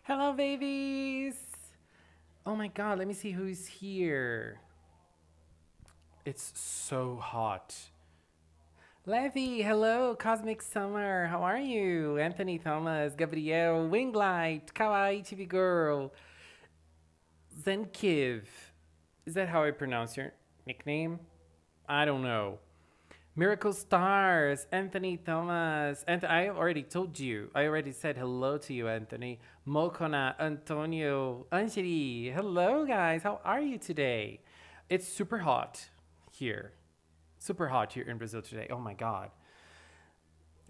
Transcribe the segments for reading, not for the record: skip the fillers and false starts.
Hello, babies. Oh my God, let me see who's here. It's so hot. Levy, hello, Cosmic Summer. How are you? Anthony Thomas, Gabriel, Winglight, Kawaii TV Girl, Zenkiv. Is that how I pronounce your nickname? I don't know. Miracle Stars, Anthony Thomas. And I already told you. I already said hello to you, Anthony. Mokona, Antonio, Anjali. Hello, guys. How are you today? It's super hot here. Super hot here in Brazil today. Oh my God.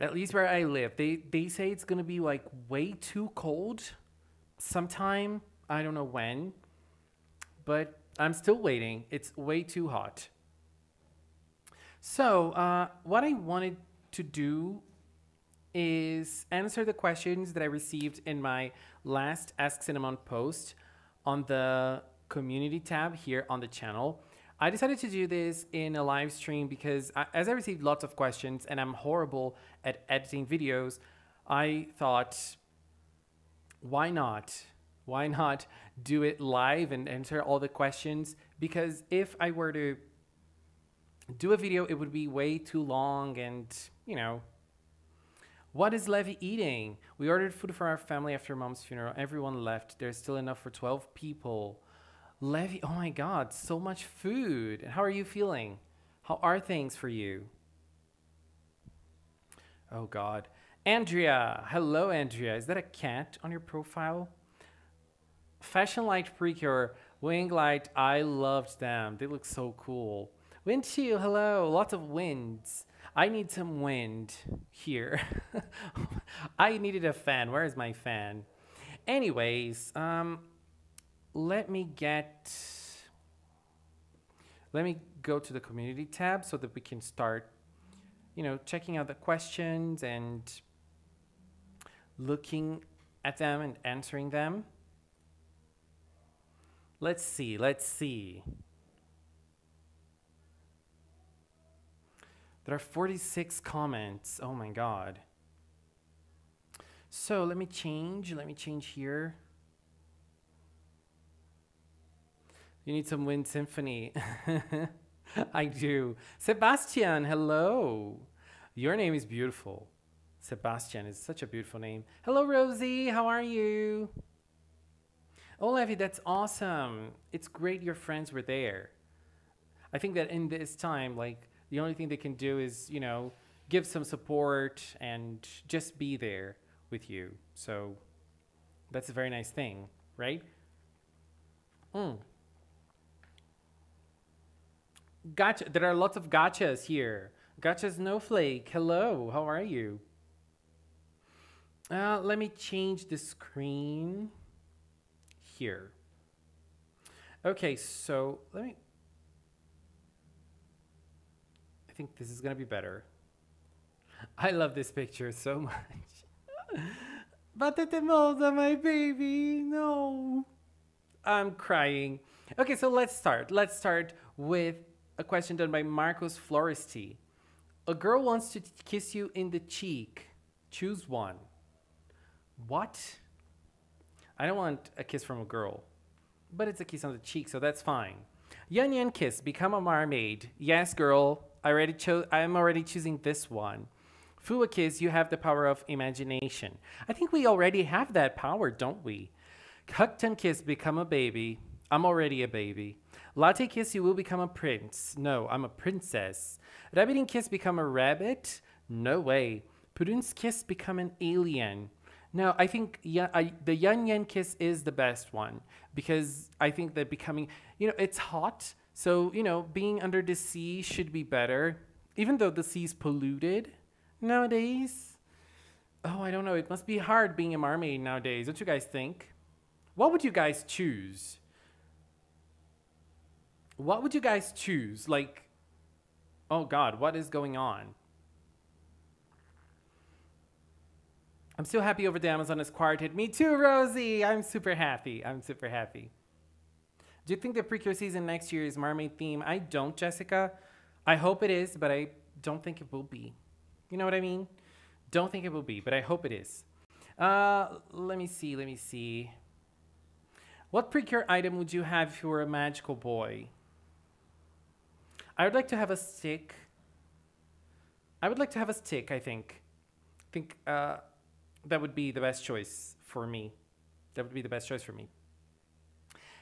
At least where I live. They say it's going to be like way too cold sometime. I don't know when. But I'm still waiting. It's way too hot. So, what I wanted to do is answer the questions that I received in my last Ask Cinnamon post on the community tab here on the channel. I decided to do this in a live stream because as I received lots of questions and I'm horrible at editing videos, I thought, why not? Why not do it live and answer all the questions? Because if I were to do a video, it would be way too long and, you know. What is Levy eating? We ordered food for our family after mom's funeral. Everyone left. There's still enough for 12 people. Levy, oh my God, so much food. How are you feeling? How are things for you? Oh God. Andrea, hello Andrea. Is that a cat on your profile? Fashion Light Precure, Wing Light, I loved them. They look so cool. Wind chill, hello. Lots of winds. I need some wind here. I needed a fan. Where is my fan? Anyways, let me go to the community tab so that we can start, you know, checking out the questions and looking at them and answering them. Let's see. There are 46 comments. Oh my God. So let me change here. You need some Wind Symphony. I do. Sebastian, hello. Your name is beautiful. Sebastian is such a beautiful name. Hello, Rosie. How are you? Oh, Levy, that's awesome. It's great your friends were there. I think that in this time, like, the only thing they can do is, you know, give some support and just be there with you. So that's a very nice thing, right? Gotcha. There are lots of gotchas here. Gotcha Snowflake. Hello. How are you? Let me change the screen here. Okay, so I think this is gonna be better. I love this picture so much. Batete molda, my baby, no. I'm crying. Okay, so let's start. Let's start with a question done by Marcos Floristi. A girl wants to kiss you in the cheek. Choose one. What? I don't want a kiss from a girl, but it's a kiss on the cheek, so that's fine. Yan Yan kiss, become a mermaid. Yes, girl. I'm already choosing this one. Fua kiss, you have the power of imagination. I think we already have that power, don't we? Huktan kiss, become a baby. I'm already a baby. Latte kiss, you will become a prince. No, I'm a princess. Rabbiting kiss, become a rabbit. No way. Pudun's kiss, become an alien. No, I think the Yan Yan kiss is the best one because I think that becoming, you know, it's hot. So, you know, being under the sea should be better, even though the sea's polluted nowadays. Oh, I don't know. It must be hard being a mermaid nowadays. Don't you guys think? What would you guys choose? What would you guys choose? Like, oh God, what is going on? I'm so happy over the Amazon Quartet. Me too, Rosie. I'm super happy. I'm super happy. Do you think the Precure season next year is mermaid theme? I don't, Jessica. I hope it is, but I don't think it will be. You know what I mean? Don't think it will be, but I hope it is. Let me see. Let me see. What Precure item would you have if you were a magical boy? I would like to have a stick. I would like to have a stick, I think. I think that would be the best choice for me. That would be the best choice for me.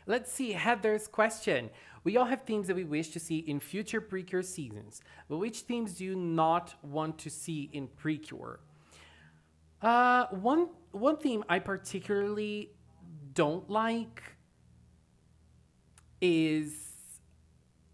Let's see Heather's question. We all have themes that we wish to see in future Precure seasons, but which themes do you not want to see in Precure? One theme I particularly don't like is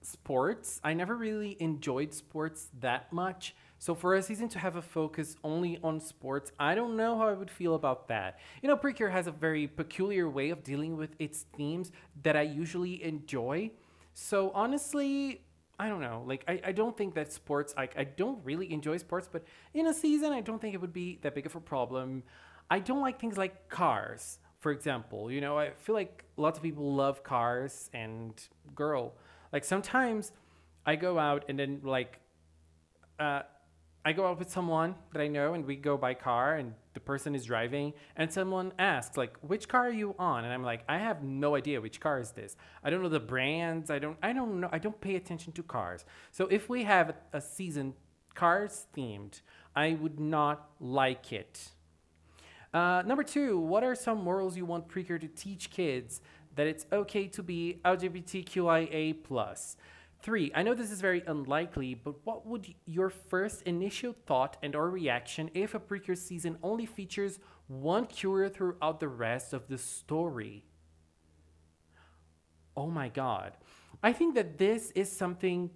sports. I never really enjoyed sports that much. So for a season to have a focus only on sports, I don't know how I would feel about that. You know, Precure has a very peculiar way of dealing with its themes that I usually enjoy. So honestly, I don't know. Like, I don't think that sports, I don't really enjoy sports, but in a season, I don't think it would be that big of a problem. I don't like things like cars, for example. You know, I feel like lots of people love cars, and girl, like sometimes I go out and then like, I go out with someone that I know and we go by car and the person is driving and someone asks like, which car are you on? And I'm like, I have no idea which car is this. I don't know the brands. I don't know. I don't pay attention to cars. So if we have a season cars themed, I would not like it. Number 2, what are some morals you want Precure to teach kids that it's okay to be LGBTQIA+? 3, I know this is very unlikely, but what would your first initial thought and or reaction if a Precure season only features one cure throughout the rest of the story? Oh my god. I think that this is something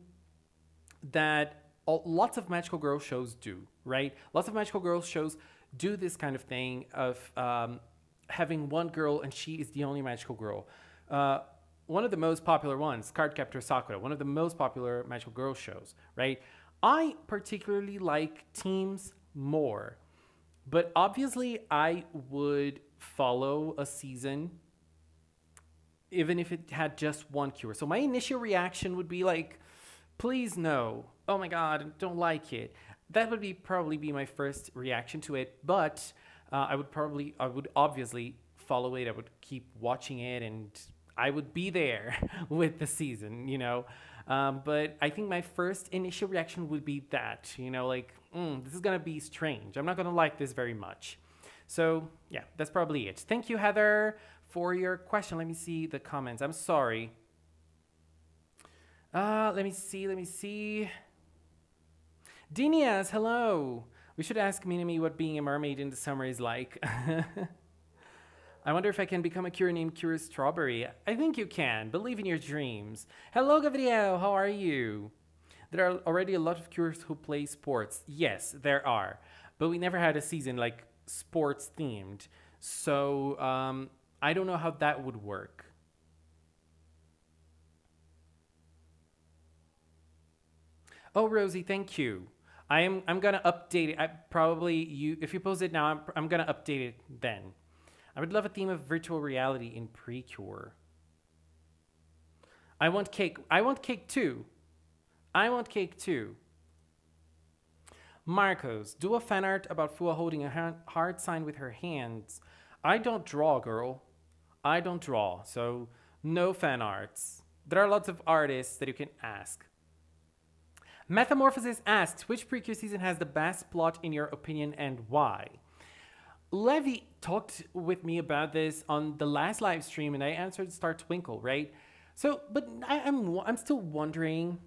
that lots of magical girl shows do, right? Lots of magical girl shows do this kind of thing of having one girl and she is the only magical girl. One of the most popular ones, Cardcaptor Sakura, one of the most popular magical girl shows, right? I particularly like teams more, but obviously I would follow a season even if it had just one cure. So my initial reaction would be like, please no. Oh my god, I don't like it. That would probably be my first reaction to it, but I would obviously follow it. I would keep watching it and I would be there with the season, you know. But I think my first initial reaction would be that, you know, like, this is going to be strange. I'm not going to like this very much. So, yeah, that's probably it. Thank you, Heather, for your question. Let me see the comments. I'm sorry. Let me see. Dinias, hello. We should ask Minami what being a mermaid in the summer is like. I wonder if I can become a cure named Cure Strawberry. I think you can. Believe in your dreams. Hello, Gabriel. How are you? There are already a lot of cures who play sports. Yes, there are. But we never had a season like sports themed. So I don't know how that would work. Oh, Rosie, thank you. I'm gonna update it. If you post it now, I'm gonna update it then. I would love a theme of virtual reality in Precure. I want cake. I want cake too. I want cake too. Marcos, do a fan art about Fua holding a heart sign with her hands. I don't draw, girl. I don't draw, so no fan arts. There are lots of artists that you can ask. Metamorphosis asks, which Precure season has the best plot in your opinion and why? Levy talked with me about this on the last live stream and I answered Star Twinkle, right? So, but I'm still wondering.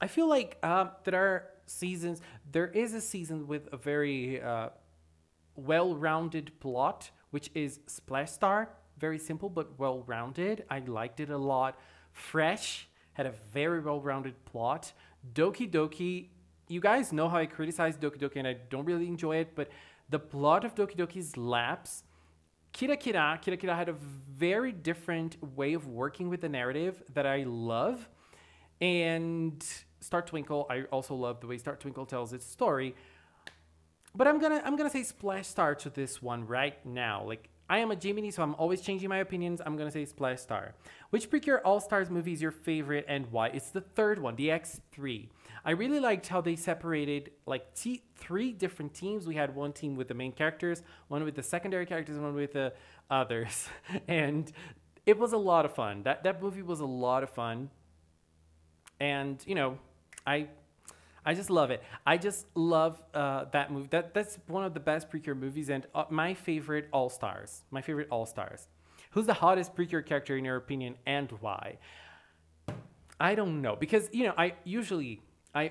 I feel like there are seasons. There is a season with a very well-rounded plot, which is Splash Star. Very simple but well-rounded. I liked it a lot. Fresh had a very well-rounded plot. Doki Doki, you guys know how I criticize Doki Doki and I don't really enjoy it, but the plot of Doki Doki slaps. Kira Kira had a very different way of working with the narrative that I love. And Star Twinkle, I also love the way Star Twinkle tells its story. But I'm gonna say Splash Star to this one right now. Like, I am a Gemini, so I'm always changing my opinions. I'm gonna say Splash Star. Which Precure All-Stars movie is your favorite and why? It's the third one, the X3. I really liked how they separated like three different teams. We had one team with the main characters, one with the secondary characters, and one with the others. And it was a lot of fun. That movie was a lot of fun. And, you know, I just love it. I just love that movie. That's one of the best Precure movies and my favorite All-Stars. My favorite All-Stars. Who's the hottest Precure character in your opinion and why? I don't know because, you know, I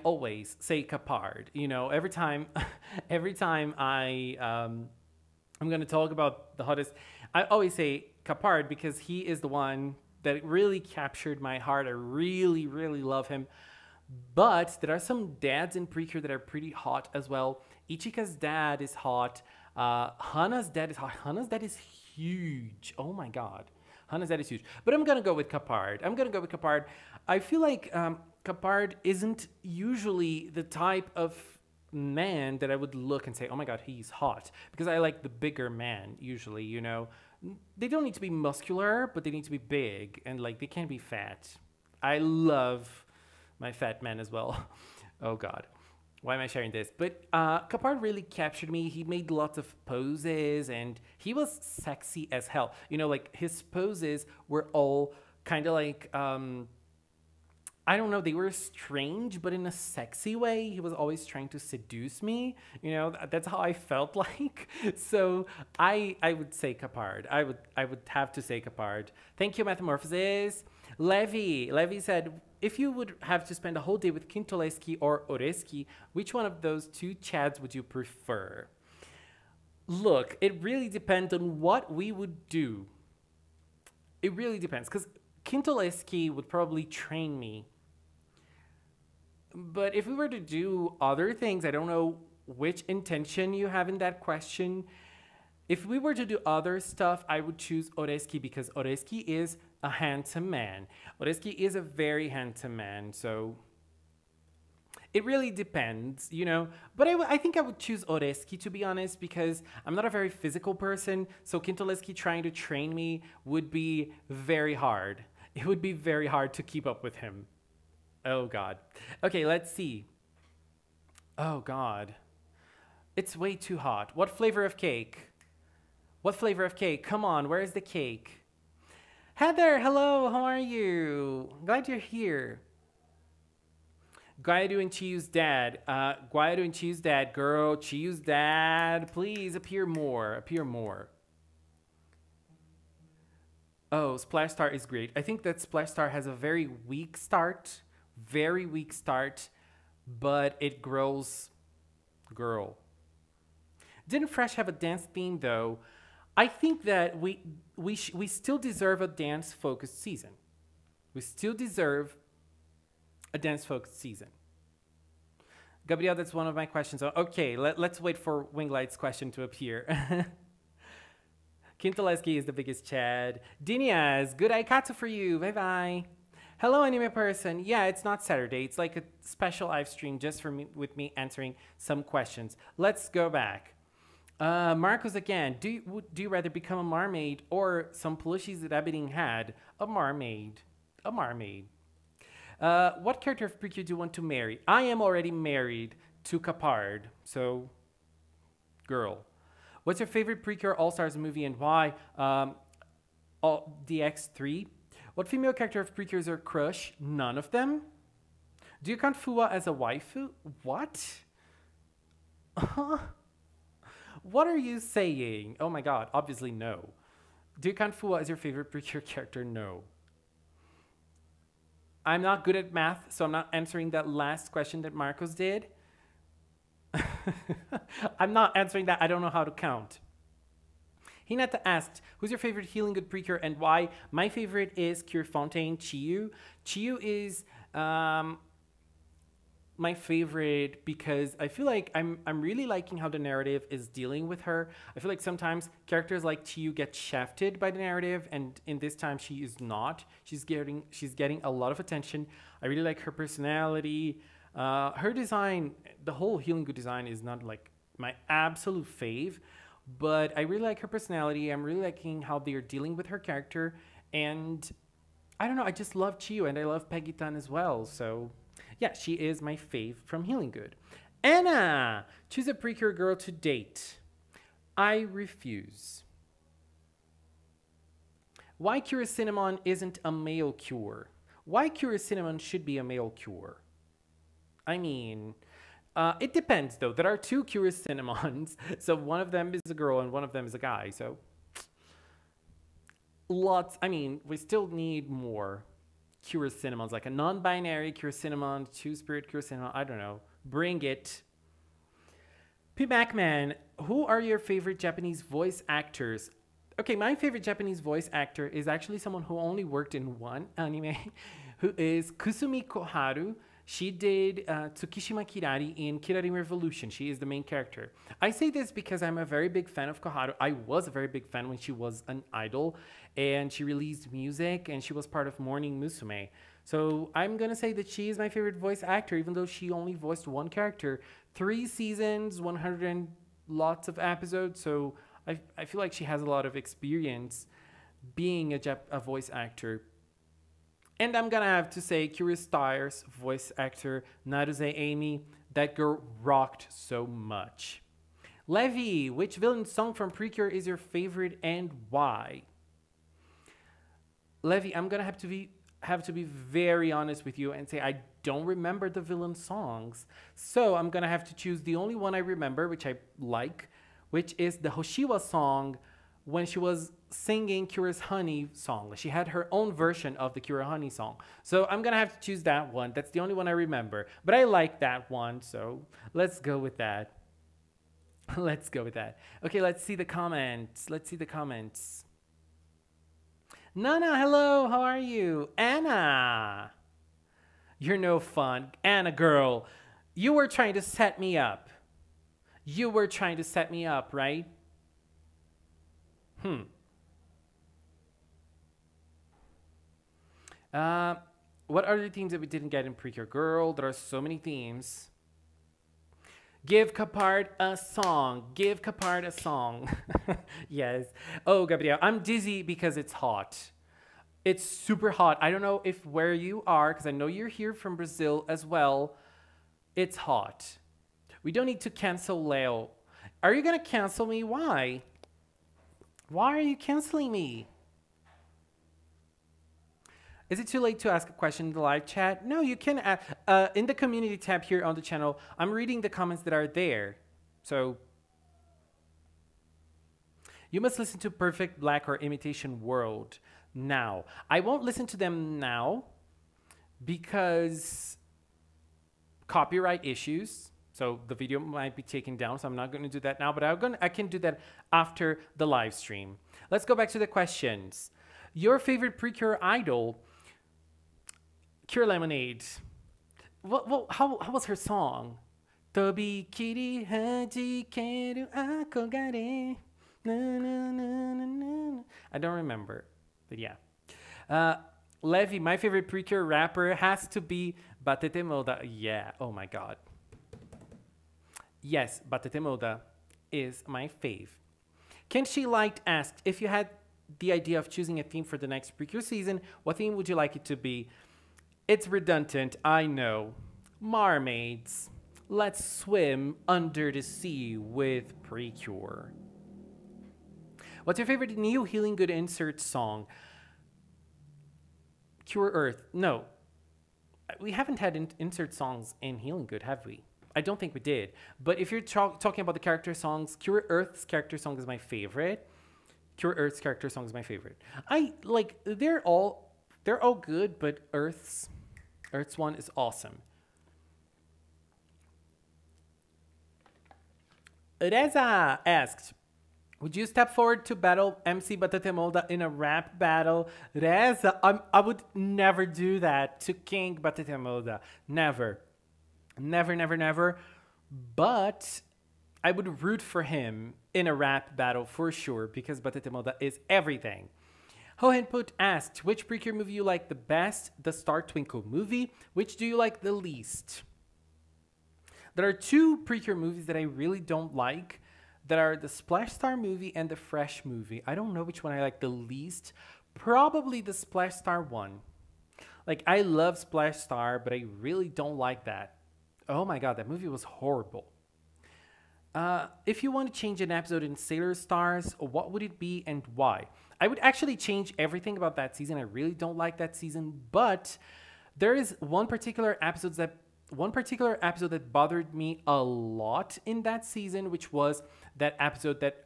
always say Capard. You know, every time I'm going to talk about the hottest, I always say Capard because he is the one that really captured my heart. I really, really love him. But there are some dads in Precure that are pretty hot as well. Ichika's dad is hot. Hana's dad is hot. Hana's dad is huge. Oh my god. Hana's dad is huge. But I'm going to go with Capard. I feel like Capard isn't usually the type of man that I would look and say, oh my god, he's hot. Because I like the bigger man usually, you know. They don't need to be muscular, but they need to be big. And like they can't be fat. I love my fat man as well. Oh god, why am I sharing this? But Capard really captured me. He made lots of poses and he was sexy as hell. You know, like his poses were all kind of like, I don't know, they were strange, but in a sexy way. He was always trying to seduce me. You know, that's how I felt like. So I would say Capard. I would have to say Capard. Thank you, Metamorphosis. Levy said, if you would have to spend a whole day with Kintoleski or Oreski, which one of those two Chads would you prefer? Look, it really depends on what we would do. It really depends, because Kintoleski would probably train me. But if we were to do other things, I don't know which intention you have in that question. If we were to do other stuff, I would choose Oreski because Oreski is a handsome man. Oreski is a very handsome man, so it really depends, you know. But I think I would choose Oreski, to be honest, because I'm not a very physical person, so Kintoleski trying to train me would be very hard. It would be very hard to keep up with him. Oh, God. Okay, let's see. Oh, God. It's way too hot. What flavor of cake? What flavor of cake? Come on, where is the cake? Heather, hello, how are you? Glad you're here. Guaido and Chiyu's dad. Guaido and Chiyu's dad. Girl, Chiyu's dad. Please appear more. Appear more. Oh, Splash Star is great. I think that Splash Star has a very weak start. Very weak start. But it grows. Girl. Didn't Fresh have a dance theme, though? I think that we still deserve a dance-focused season. We still deserve a dance-focused season. Gabriel, that's one of my questions. Okay, let's wait for Winglight's question to appear. Kintoleski is the biggest Chad. Dinias, good aikatsu for you. Bye-bye. Hello, anime person. Yeah, it's not Saturday. It's like a special live stream just for me, with me answering some questions. Let's go back. Marcos again, do you rather become a mermaid or some plushies that Abedin had? A mermaid. A mermaid. What character of Precure do you want to marry? I am already married to Capard, so girl. What's your favorite Precure All-Stars movie and why? DX3. What female character of Precure is your crush? None of them. Do you count Fuwa as a waifu? What? What are you saying? Oh my god, obviously no. Do you count Fuwa as your favorite Precure character? No. I'm not good at math, so I'm not answering that last question that Marcos did. I'm not answering that. I don't know how to count. Hinata asked, who's your favorite Healing Good Precure and why? My favorite is Cure Fontaine Chiyu. Chiyu is my favorite because I feel like I'm really liking how the narrative is dealing with her. I feel like sometimes characters like Chiyu get shafted by the narrative, and in this time she is not. She's getting a lot of attention. I really like her personality. Her design, the whole Healing Good design is not like my absolute fave, but I really like her personality. I'm really liking how they're dealing with her character, and I don't know, I just love Chiyo, and I love Peggy Tan as well. So yeah, she is my fave from Healing Good. Anna, choose a Precure girl to date. I refuse. Why Cure Cinnamon isn't a male cure? Why Cure Cinnamon should be a male cure? I mean, it depends though. There are two Cure Cinnamons, so one of them is a girl and one of them is a guy. So lots. I mean, we still need more Cure Cinnamons, like a non-binary Cure Cinnamon, two-spirit Cure Cinnamon. I don't know. Bring it. P. Macman, who are your favorite Japanese voice actors? Okay, my favorite Japanese voice actor is actually someone who only worked in one anime, who is Kusumi Koharu. She did Tsukishima Kirari in Kirari Revolution. She is the main character. I say this because I'm a very big fan of Koharu. I was a very big fan when she was an idol, and she released music, and she was part of Morning Musume. So I'm going to say that she is my favorite voice actor, even though she only voiced one character. 3 seasons, 100 and lots of episodes, so I feel like she has a lot of experience being a voice actor. And I'm gonna have to say Curious Stars voice actor Naruse Amy. That girl rocked so much. Levi, which villain song from Precure is your favorite and why? Levi, I'm gonna have to be very honest with you and say I don't remember the villain songs. So I'm gonna have to choose the only one I remember, which I like, which is the Hoshiwa song when she was singing Curious Honey song. She had her own version of the Curious Honey song. So I'm gonna have to choose that one. That's the only one I remember. But I like that one, so let's go with that. Let's go with that. Okay, let's see the comments. Let's see the comments. Nana, hello, how are you? Anna, you're no fun. Anna girl, you were trying to set me up. You were trying to set me up, right? What are the themes that we didn't get in Precure Girl? There are so many themes. Give Capard a song. Give Capard a song. Yes. Oh, Gabriel, I'm dizzy because it's hot. It's super hot. I don't know if where you are, because I know you're here from Brazil as well. It's hot. We don't need to cancel Leo. Are you going to cancel me? Why? Why are you canceling me? Is it too late to ask a question in the live chat? No, you can ask. In the community tab here on the channel, I'm reading the comments that are there. So, you must listen to Perfect Black or Imitation World now. I won't listen to them now because copyright issues. So the video might be taken down, so I'm not going to do that now, but I can do that after the live stream. Let's go back to the questions. Your favorite Precure idol? Cure Lemonade. How was her song? Tobikiri hajikeru akogare. I don't remember, but yeah. Levi, my favorite Precure rapper has to be Batete Moda. Yeah, oh my god. Yes, Batete Moda is my fave. Kenshi Light asked, if you had the idea of choosing a theme for the next Precure season, what theme would you like it to be? It's redundant, I know. Mermaids. Let's swim under the sea with Precure. What's your favorite new Healing Good insert song? Cure Earth. No. We haven't had insert songs in Healing Good, have we? I don't think we did. But if you're talking about the character songs, Cure Earth's character song is my favorite. Cure Earth's character song is my favorite. They're all good, but Earth's one is awesome. Reza asked, would you step forward to battle MC Batete Molda in a rap battle? Reza, I would never do that to King Batete Molda. Never. Never, never, never. But I would root for him in a rap battle for sure, because Batete Molda is everything. Hohenput asked, which Precure movie you like the best? The Star Twinkle movie. Which do you like the least? There are 2 Precure movies that I really don't like. that are the Splash Star movie and the Fresh movie. I don't know which one I like the least. Probably the Splash Star one. Like, I love Splash Star, but I really don't like that. Oh my god, that movie was horrible. If you want to change an episode in Sailor Stars, what would it be and why? I would actually change everything about that season. I really don't like that season, but there is one particular episode that bothered me a lot in that season, which was that episode that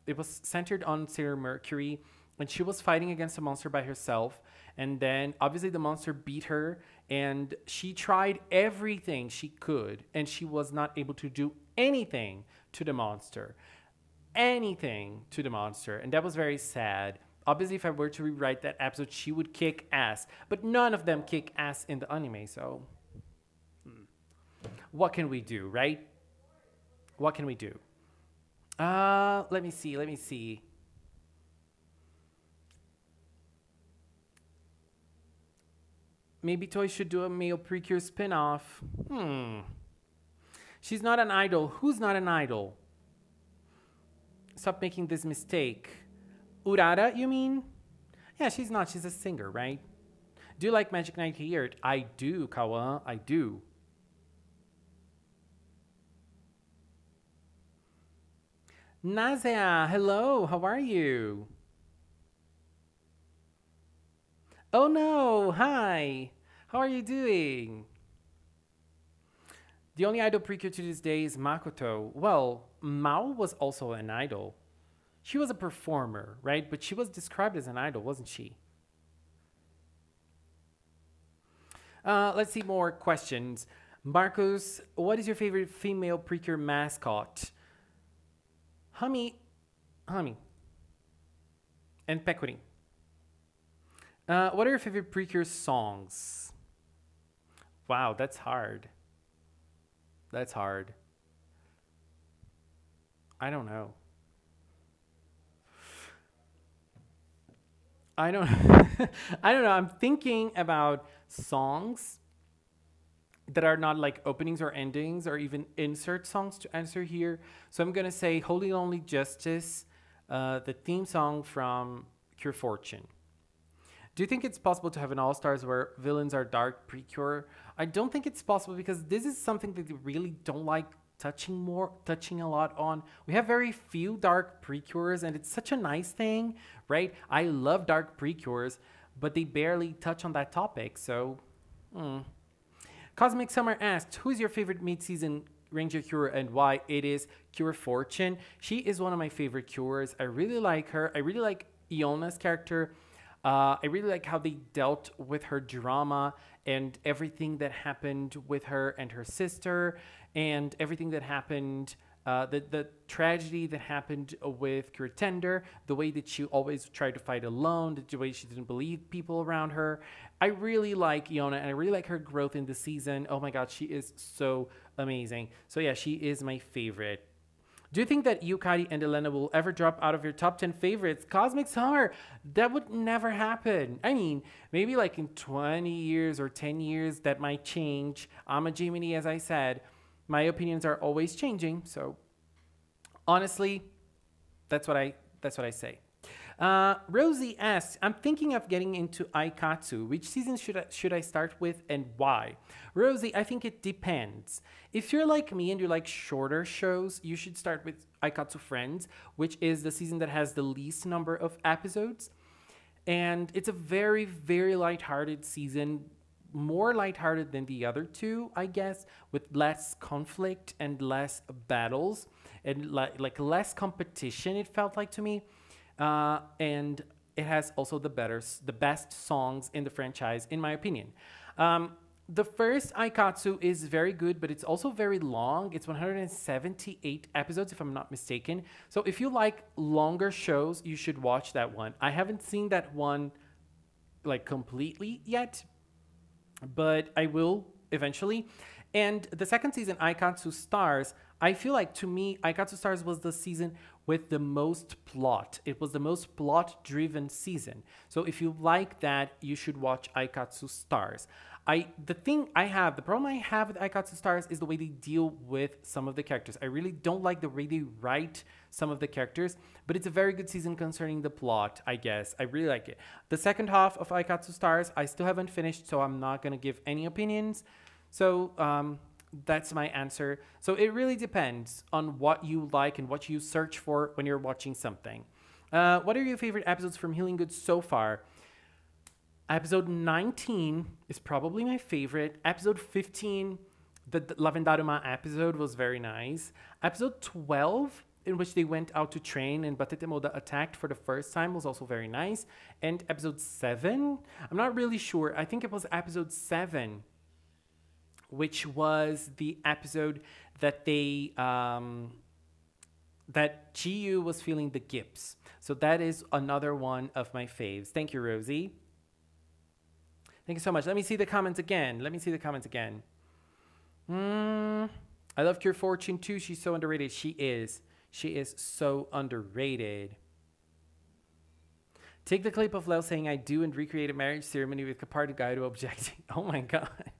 it was centered on Sailor Mercury, and she was fighting against a monster by herself, and then obviously the monster beat her, and she tried everything she could, and she was not able to do anything to the monster. Anything to the monster. And that was very sad. Obviously, if I were to rewrite that episode, she would kick ass. But none of them kick ass in the anime, so... what can we do, right? What can we do? Let me see. Maybe Toys should do a male Precure spin-off. She's not an idol. Who's not an idol? Stop making this mistake. Urara, you mean? Yeah, she's not. She's a singer, right? Do you like Magic 98? I do, Kawa. I do. Nazia, hello. How are you? Oh no, hi. How are you doing? The only idol Precure to this day is Makoto. Well, Mao was also an idol. She was a performer, right? But she was described as an idol, wasn't she? Let's see more questions. Marcos, what is your favorite female Precure mascot? Hummy. And Pequerin. What are your favorite Precure songs? Wow, that's hard. That's hard. I don't know. I don't I don't know. I'm thinking about songs that are not like openings or endings or even insert songs to answer here. So I'm going to say Holy Lonely Justice, the theme song from Cure Fortune. Do you think it's possible to have an All-Stars where villains are dark Precure? I don't think it's possible because this is something that we really don't like touching a lot on. We have very few dark Precures, and it's such a nice thing, right? I love dark Precures, but they barely touch on that topic, so... Cosmic Summer asked, who's your favorite mid-season Ranger Cure and why? It is Cure Fortune. She is one of my favorite Cures. I really like her. I really like Iona's character. I really like how they dealt with her drama and everything that happened with her and her sister and everything that happened, the tragedy that happened with Cure Tender, the way that she always tried to fight alone, the way she didn't believe people around her. I really like Iona and I really like her growth in the season. Oh my god, she is so amazing. So yeah, she is my favorite. Do you think that Yukari and Elena will ever drop out of your top 10 favorites? Cosmic Summer, that would never happen. I mean, maybe like in 20 years or 10 years, that might change. I'm a Gemini, as I said. My opinions are always changing. So honestly, that's what I say. Rosie asks, I'm thinking of getting into Aikatsu. Which season should I start with and why? Rosie, I think it depends. If you're like me and you like shorter shows, you should start with Aikatsu Friends, which is the season that has the least number of episodes. And it's a very, very lighthearted season, more lighthearted than the other two, I guess, with less conflict and less battles and like less competition, it felt like to me. And it has also the best songs in the franchise, in my opinion. The first Aikatsu is very good, but it's also very long. It's 178 episodes, if I'm not mistaken. So if you like longer shows, you should watch that one. I haven't seen that one like completely yet, but I will eventually. And the second season, Aikatsu Stars, I feel like, to me, Aikatsu Stars was the season with the most plot. It was the most plot-driven season. So if you like that, you should watch Aikatsu Stars. The problem I have with Aikatsu Stars is the way they deal with some of the characters. I really don't like the way they write some of the characters, but it's a very good season concerning the plot, I guess. I really like it. The second half of Aikatsu Stars, I still haven't finished, so I'm not going to give any opinions. So that's my answer. So it really depends on what you like and what you search for when you're watching something. What are your favorite episodes from Healing Good so far? Episode 19 is probably my favorite. Episode 15, the Lavendaruma episode, was very nice. Episode 12, in which they went out to train and Batetemoda attacked for the first time, was also very nice. And episode 7, I'm not really sure. I think it was episode 7, which was the episode that they that Chiyu was feeling the gips. So that is another one of my faves. Thank you, Rosie. Thank you so much. Let me see the comments again. I love Cure Fortune too. She's so underrated. She is. She is so underrated. Take the clip of Lel saying I do and recreate a marriage ceremony with Kapar Gaido objecting. Oh my god.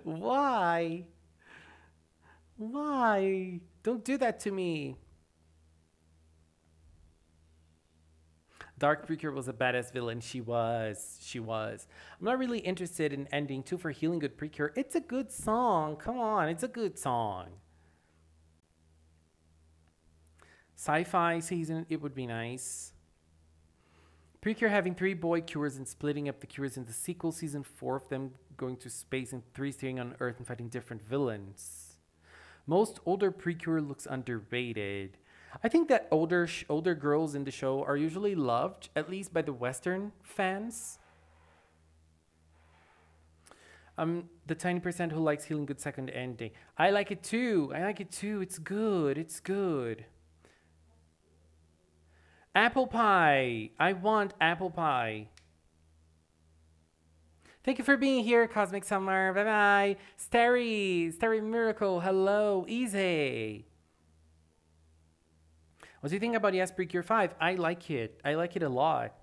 Why? Why? Don't do that to me. Dark Precure was a badass villain. She was. I'm not really interested in ending 2 for Healing Good Precure. It's a good song. Come on, it's a good song. Sci-fi season, it would be nice. Precure having 3 boy cures and splitting up the cures in the sequel season, 4 of them going to space and 3 staying on Earth and fighting different villains. Most older Precure looks underrated. I think that older girls in the show are usually loved, at least by the Western fans. The tiny percent who likes Healing Good second ending. I like it too. It's good. Apple pie. I want apple pie. Thank you for being here, Cosmic Summer. Bye-bye. Starry Miracle. Hello. Easy. What do you think about Yes Precure 5? I like it. I like it a lot.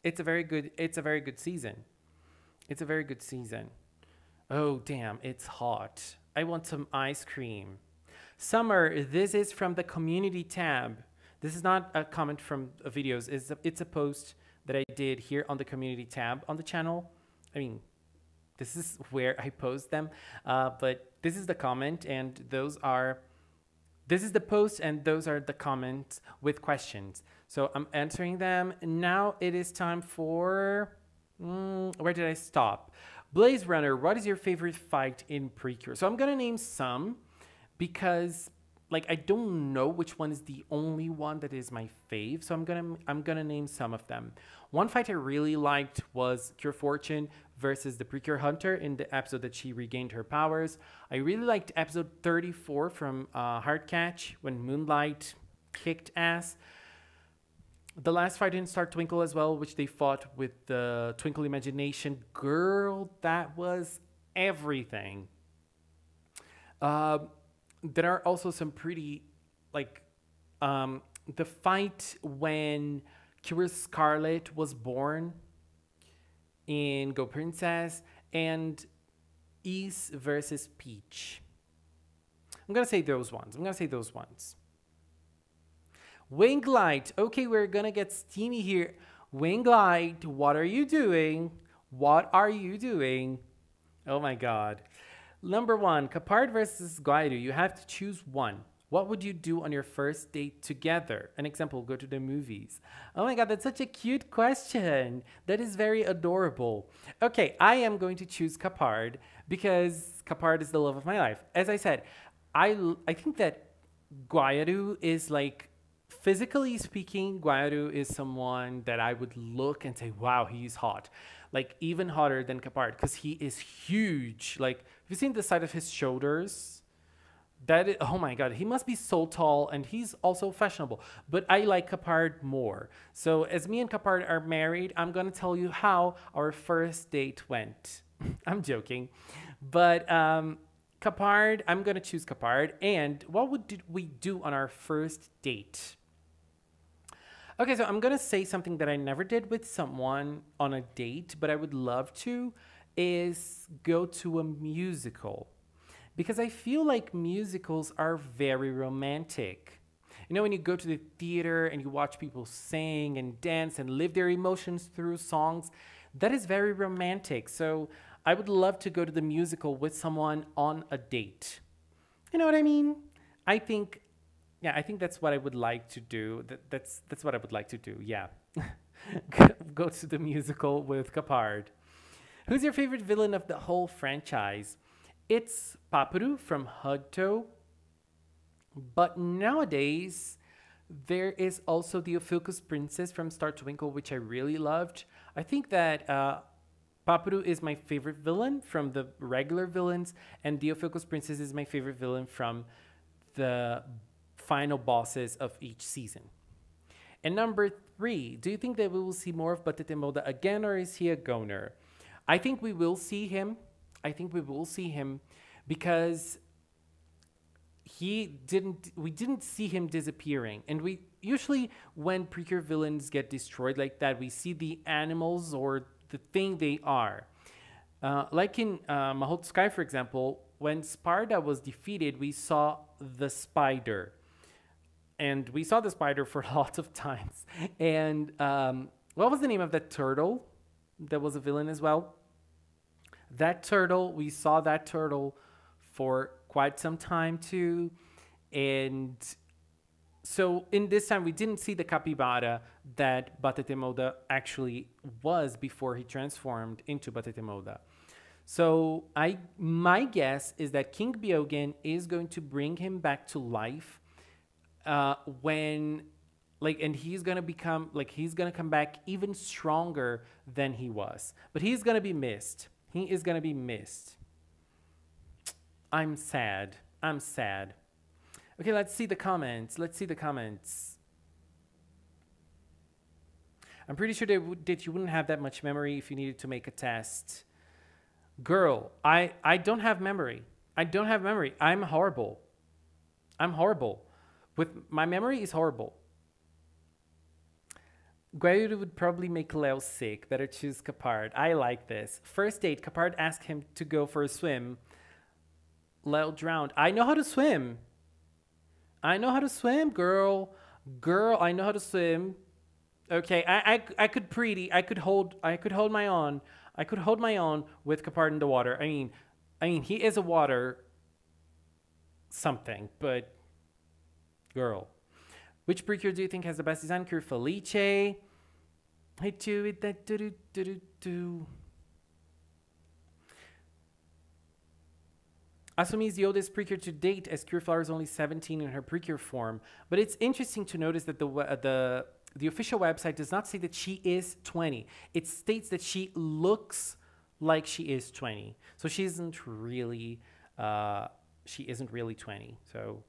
It's a very good season. Oh, damn. It's hot. I want some ice cream. Summer, this is from the community tab. This is not a comment from videos. It's a post that I did here on the community tab on the channel. I mean, this is where I post them. But this is the comment, and this is the post, and those are the comments with questions. So I'm answering them. Now it is time for... where did I stop? Blaze Runner, what is your favorite fight in Precure? So I'm going to name some because... like, I don't know which one is the only one that is my fave, so I'm gonna name some of them. One fight I really liked was Cure Fortune versus the Precure Hunter in the episode that she regained her powers. I really liked episode 34 from Heart Catch when Moonlight kicked ass. The last fight in Star Twinkle as well, which they fought with the Twinkle Imagination. Girl, that was everything. There are also some pretty, like, the fight when Cure Scarlet was born in Go Princess, and Ys versus Peach. I'm going to say those ones. Winglight. Okay, we're going to get steamy here. Winglight, what are you doing? Oh my god. Number 1, Kapard versus Guaido. You have to choose one. What would you do on your first date together? An example, go to the movies. Oh my god, that's such a cute question. That is very adorable. Okay, I am going to choose Kapard because Kapard is the love of my life. As I said, I think that Guaido is, like, physically speaking, Guaido is someone that I would look and say, wow, he's hot. Like, even hotter than Kapard because he is huge. Like, have you seen the side of his shoulders? Oh my god, he must be so tall, and he's also fashionable. But I like Kapard more. So as me and Kapard are married, I'm going to tell you how our first date went. I'm joking. But Kapard, I'm going to choose Kapard. And what did we do on our first date? Okay, so I'm going to say something that I never did with someone on a date, but I would love to. is go to a musical. Because I feel like musicals are very romantic. You know, when you go to the theater and you watch people sing and dance and live their emotions through songs, that is very romantic. So I would love to go to the musical with someone on a date. You know what I mean? I think, yeah, I think that's what I would like to do. That's what I would like to do. Yeah, go to the musical with Capard. Who's your favorite villain of the whole franchise? It's Papuru from Hugto, but nowadays there is also the Ophilcus Princess from Star Twinkle, which I really loved. I think that Papuru is my favorite villain from the regular villains, and the Ophilcus Princess is my favorite villain from the final bosses of each season. And number 3, do you think that we will see more of Batetemoda again, or is he a goner? I think we will see him. I think we will see him because we didn't see him disappearing. And we usually, when Precure villains get destroyed like that, we see the animals or the thing they are. Like in Mahot Sky, for example, when Sparta was defeated, we saw the spider. And we saw the spider for lots of times. And what was the name of that turtle that was a villain as well? That turtle, we saw that turtle for quite some time too. And so in this time, we didn't see the capybara that Batetemoda actually was before he transformed into Batetemoda. So my guess is that King Byogen is going to bring him back to life and he's gonna come back even stronger than he was. But he's gonna be missed. He is gonna be missed. I'm sad. I'm sad. Okay, let's see the comments. I'm pretty sure that you wouldn't have that much memory if you needed to make a test. Girl, I don't have memory. I'm horrible. My memory is horrible. Guayuru would probably make Leo sick. Better choose Capard. I like this. First date, Capard asked him to go for a swim. Leo drowned. I know how to swim. Girl. I know how to swim. Okay, I could hold my own. I could hold my own with Capard in the water. I mean he is a water something, but girl. Which Precure do you think has the best design? Cure Felice. I do it that do. Asumi is the oldest Precure to date, as Cure Flower is only 17 in her Precure form. But it's interesting to notice that the official website does not say that she is 20. It states that she looks like she is 20. So she isn't really 20. So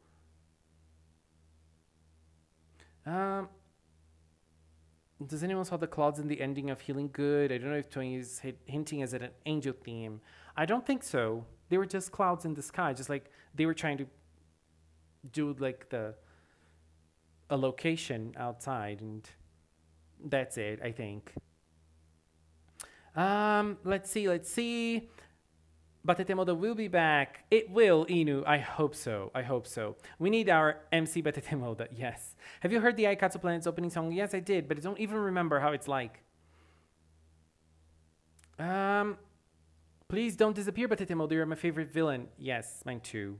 does anyone saw the clouds in the ending of Healing Good? I don't know if Tony is hinting as an angel theme. I don't think so. They were just clouds in the sky, just like they were trying to do like a location outside, and that's it, I think. Let's see. Batetemoda will be back. It will, Inu. I hope so. We need our MC Batetemoda. Yes. Have you heard the Aikatsu Planet's opening song? Yes, I did, but I don't even remember how it's like. Please don't disappear, Batetemoda. You're my favorite villain. Yes, mine too.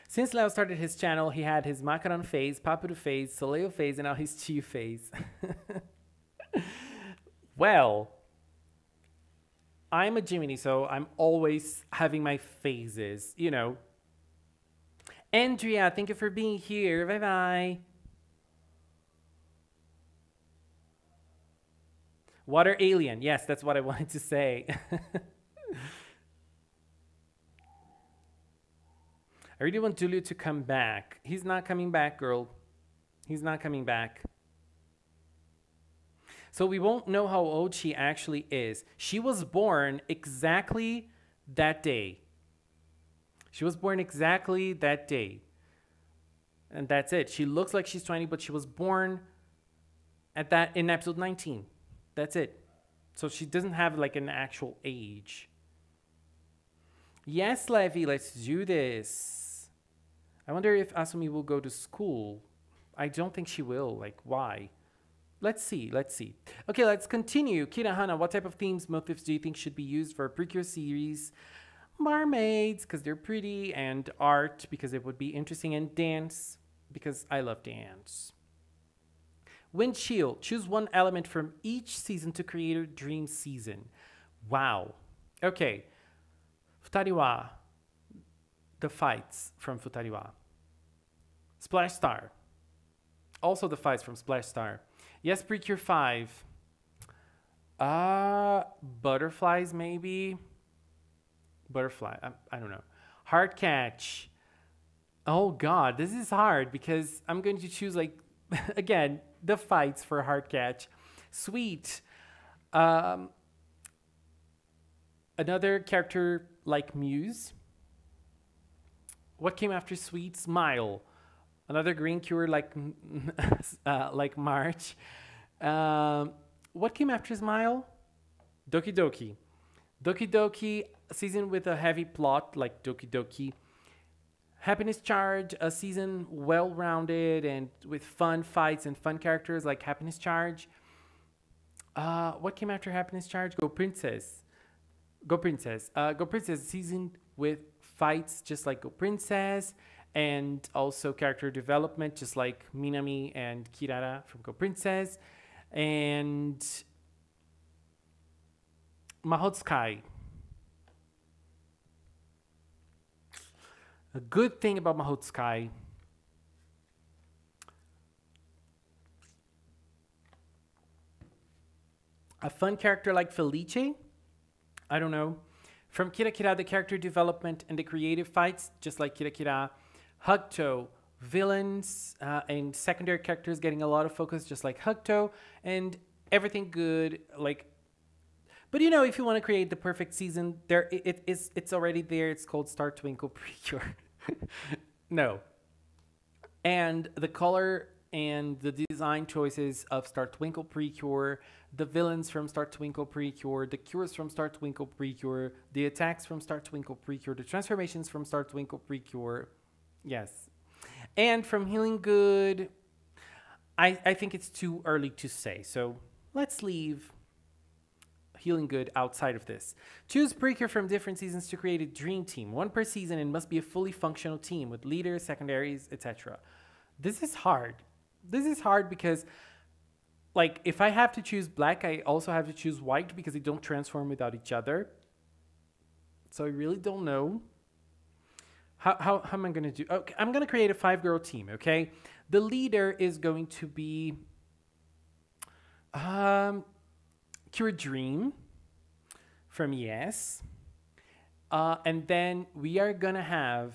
Since Leo started his channel, he had his Macaron phase, Papuru phase, Soleo phase, and now his Chiyu phase. Well, I'm a Jiminy, so I'm always having my phases, you know. Andrea, thank you for being here. Bye-bye. Water alien. Yes, that's what I wanted to say. I really want Julio to come back. He's not coming back, girl. He's not coming back. So we won't know how old she actually is. She was born exactly that day. And that's it. She looks like she's 20, but she was born in episode 19. That's it. So she doesn't have like an actual age. Yes, Levy, let's do this. I wonder if Asumi will go to school. I don't think she will. Like, why? Let's see. Let's see. Okay, let's continue. Kirahana, what type of themes, motifs do you think should be used for a Precure series? Mermaids, because they're pretty, and art, because it would be interesting, and dance, because I love dance. Windshield, choose one element from each season to create a dream season. Wow. Okay. Futariwa, the fights from Futariwa. Splash Star, also the fights from Splash Star. Yes, Precure 5. Butterflies, maybe. Butterfly, I don't know. Heart Catch. Oh God, this is hard because I'm going to choose like, again, the fights for Heart Catch. Sweet. Another character like Muse. What came after Sweet? Smile. Another green cure like like March. What came after Smile? Doki Doki. Doki Doki, a season with a heavy plot like Doki Doki. Happiness Charge, a season well-rounded and with fun fights and fun characters like Happiness Charge. What came after Happiness Charge? Go Princess. Go Princess. Go Princess, season with fights just like Go Princess, and also character development just like Minami and Kirara from Go Princess. And Mahotsukai. A good thing about Mahotsukai, a fun character like Felice, I don't know. From Kira Kira, the character development and the creative fights, just like Kira Kira. Hugto, villains and secondary characters getting a lot of focus, just like Hugto, and everything good, like. But you know, if you want to create the perfect season, it's already there. It's called Star Twinkle Precure. No. And the color and the design choices of Star Twinkle Precure, the villains from Star Twinkle Precure, the cures from Star Twinkle Precure, the attacks from Star Twinkle Precure, the transformations from Star Twinkle Precure. Yes. And from Healing Good, I think it's too early to say. So let's leave Healing Good outside of this. Choose Precure from different seasons to create a dream team. One per season and must be a fully functional team with leaders, secondaries, etc. This is hard. This is hard because, like, if I have to choose black, I also have to choose white because they don't transform without each other. So I really don't know. How am I going to do? Okay, I'm going to create a 5-girl team, okay? The leader is going to be Cure Dream from Yes. And then we are going to have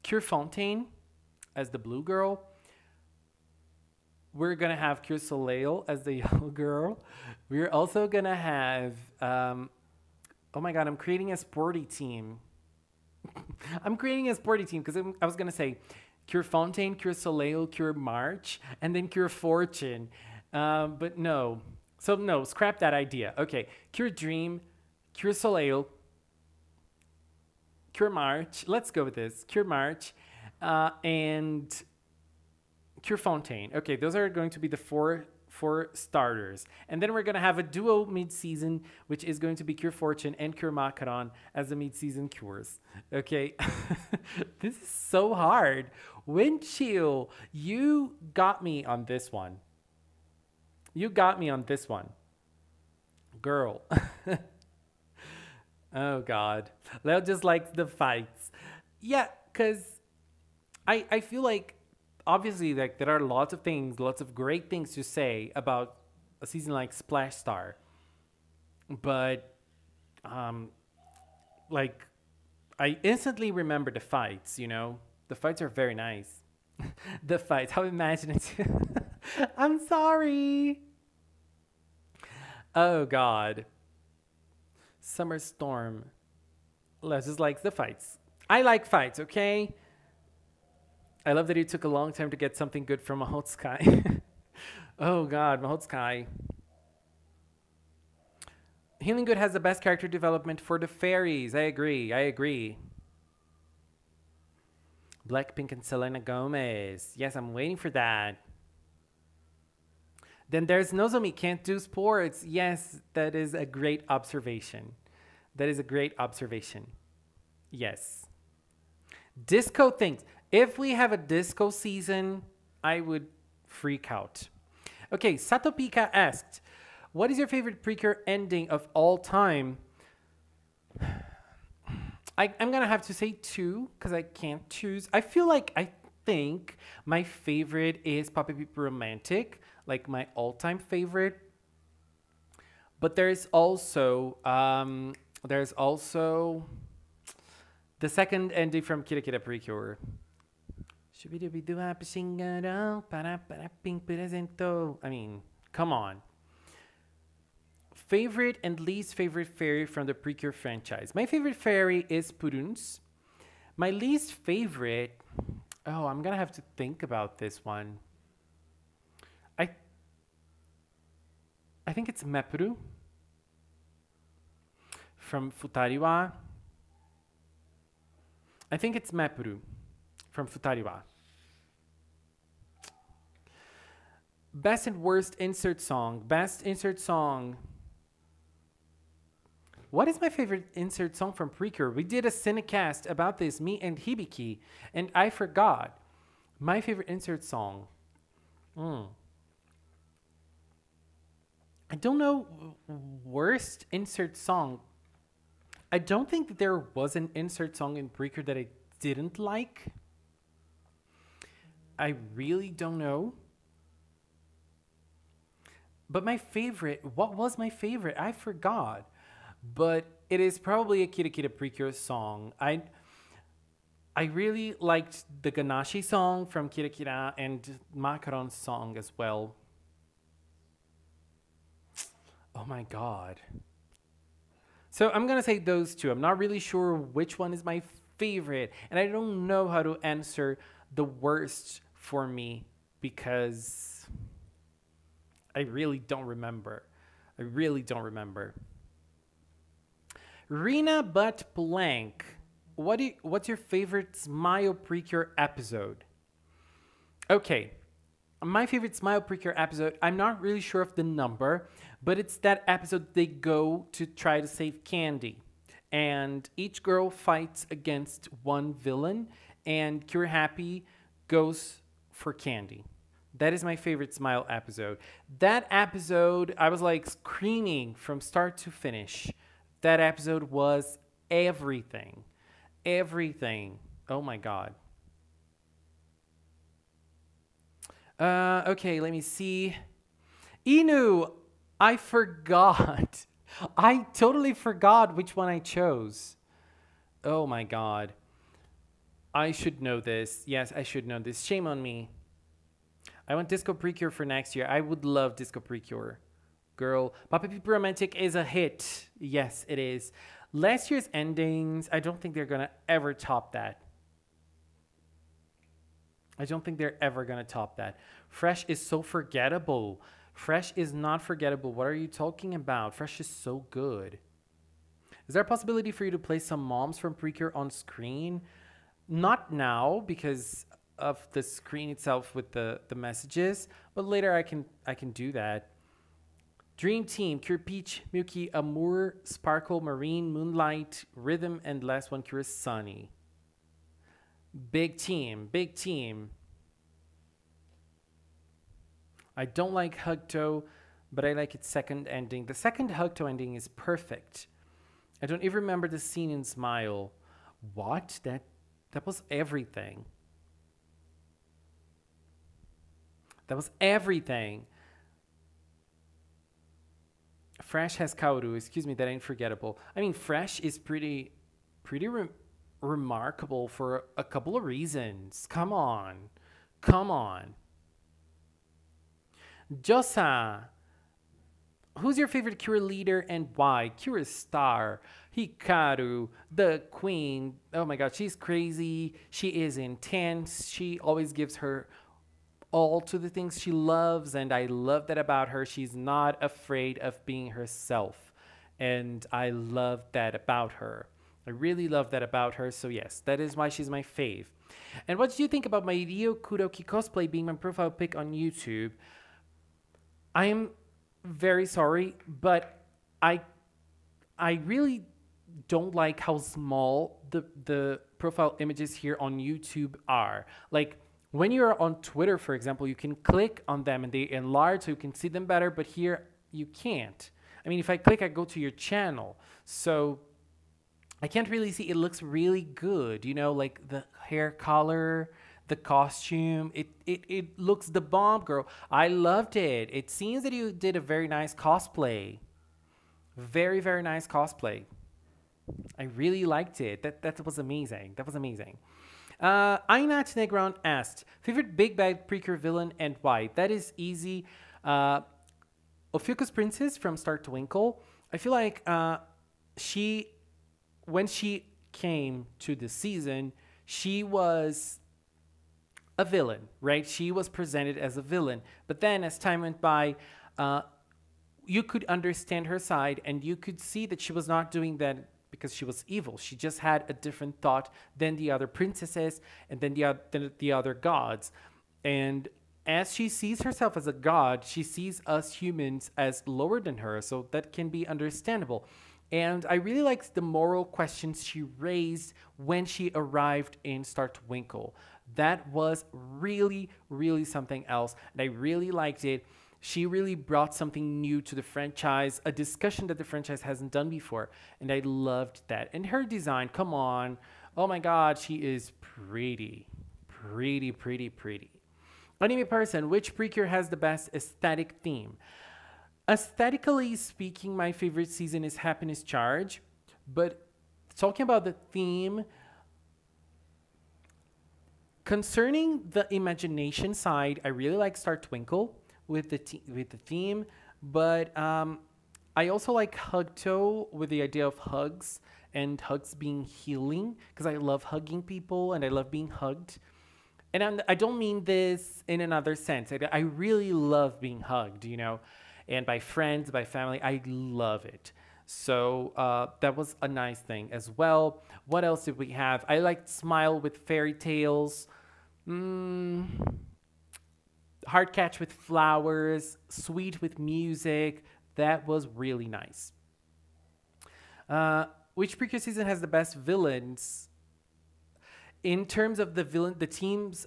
Cure Fontaine as the blue girl. We're going to have Cure Soleil as the yellow girl. We're also going to have, oh my God, I'm creating a sporty team. I'm creating a sporty team because I was going to say Cure Fontaine, Cure Soleil, Cure March, and then Cure Fortune. But no. So no, scrap that idea. Okay, Cure Dream, Cure Soleil, Cure March. Let's go with this. Cure March and Cure Fontaine. Okay, those are going to be the four starters. And then we're going to have a duo mid-season, which is going to be Cure Fortune and Cure Macaron as the mid-season cures. Okay, this is so hard. Windchill, you got me on this one. You got me on this one. Girl. Oh, God. Leo just likes the fights. Yeah, because I feel like, obviously, like there are lots of things, lots of great things to say about a season like Splash Star. But, like, I instantly remember the fights, you know? The fights are very nice. The fights, how imaginative. I'm sorry. Oh, God. Summer Storm. Les just likes the fights. I like fights, okay? I love that it took a long time to get something good from Mahotsukai. Oh, God, Mahotsukai. Healing Good has the best character development for the fairies. I agree. I agree. Blackpink and Selena Gomez. Yes, I'm waiting for that. Then there's Nozomi can't do sports. Yes, that is a great observation. That is a great observation. Yes. Disco things. If we have a disco season, I would freak out. Okay, Satopika asked, what is your favorite Precure ending of all time? I'm going to have to say 2 because I can't choose. I think my favorite is Papi Pipi Romantic, like my all-time favorite. But there's also the second ending from Kira Kira Precure. I mean, come on. Favorite and least favorite fairy from the Precure franchise. My favorite fairy is Puruns. My least favorite... Oh, I'm going to have to think about this one. I think it's Mepuru from Futariwa. I think it's Mepuru from Futariwa. Best and worst insert song. Best insert song. What is my favorite insert song from Precure? We did a cinecast about this, me and Hibiki, and I forgot. My favorite insert song. I don't know worst insert song. I don't think that there was an insert song in Precure that I didn't like. I really don't know. But my favorite, what was my favorite? I forgot. But it is probably a Kira Kira Precure song. I really liked the Ganache song from Kira Kira and Macaron's song as well. Oh my god. So I'm going to say those two. I'm not really sure which one is my favorite. And I don't know how to answer the worst for me because I really don't remember. I really don't remember. Rena But Blank. What's your favorite Smile Precure episode? Okay. My favorite Smile Precure episode, I'm not really sure of the number, but it's that episode they go to try to save Candy. And each girl fights against one villain, and Cure Happy goes for Candy. That is my favorite Smile episode. That episode, I was like screaming from start to finish. That episode was everything. Everything. Oh my god. Okay, let me see. Inu, I forgot. I totally forgot which one I chose. Oh my god. I should know this. Yes, I should know this. Shame on me. I want Disco Precure for next year. I would love Disco Precure. Girl, Papi Pipi Romantic is a hit. Yes, it is. Last year's endings, I don't think they're going to ever top that. I don't think they're ever going to top that. Fresh is so forgettable. Fresh is not forgettable. What are you talking about? Fresh is so good. Is there a possibility for you to play some moms from Precure on screen? Not now because of the screen itself with the messages, but later I can do that. Dream Team, Cure Peach, Milky, Amour, Sparkle, Marine, Moonlight, Rhythm, and last one, Cure Sunny. Big team, big team. I don't like Hugto, but I like its second ending. The second Hugto ending is perfect. I don't even remember the scene in Smile. What? That was everything. That was everything. Fresh has Kaoru. Excuse me, that ain't forgettable. I mean, Fresh is pretty remarkable for a couple of reasons. Come on. Come on. Josa. Who's your favorite Cure leader and why? Cure Star. Hikaru. The queen. Oh my god, she's crazy. She is intense. She always gives her all to the things she loves, and I love that about her. She's not afraid of being herself, And I love that about her. I really love that about her. So yes, that is why she's my fave. And what do you think about my Ryo Kuroki cosplay being my profile pic on YouTube? I am very sorry, but I really don't like how small the profile images here on YouTube are. Like when you're on Twitter, for example, you can click on them and they enlarge so you can see them better, but here you can't. I mean, if I click, I go to your channel. So I can't really see. It looks really good, you know, like the hair color, the costume. It looks the bomb, girl. I loved it. It seems that you did a very nice cosplay. Very, very nice cosplay. I really liked it. That was amazing. That was amazing. Ainat Negron asked, favorite big bad precure villain and why? That is easy. Ophiuchus Princess from Start to Winkle. I feel like when she came to the season, she was a villain, right? She was presented as a villain. But then as time went by, you could understand her side and you could see that she was not doing that because she was evil. She just had a different thought than the other princesses and then the other gods. And as she sees herself as a god, she sees us humans as lower than her. So that can be understandable. And I really liked the moral questions she raised when she arrived in Start to Winkle. That was really, really something else. And I really liked it. She really brought something new to the franchise, a discussion that the franchise hasn't done before. And I loved that. And her design, come on. Oh my God, she is pretty. Pretty, pretty, pretty. Anime person, which precure has the best aesthetic theme? Aesthetically speaking, my favorite season is Happiness Charge. But talking about the theme, concerning the imagination side, I really like Start Twinkle with the theme. But I also like Hugto with the idea of hugs and hugs being healing, because I love hugging people and I love being hugged. And I don't mean this in another sense. I really love being hugged, you know, and by friends, by family. I love it. So that was a nice thing as well. What else did we have? I liked Smile with fairy tales. Heart Catch with flowers. Sweet with music. That was really nice. Which precure season has the best villains? In terms of the teams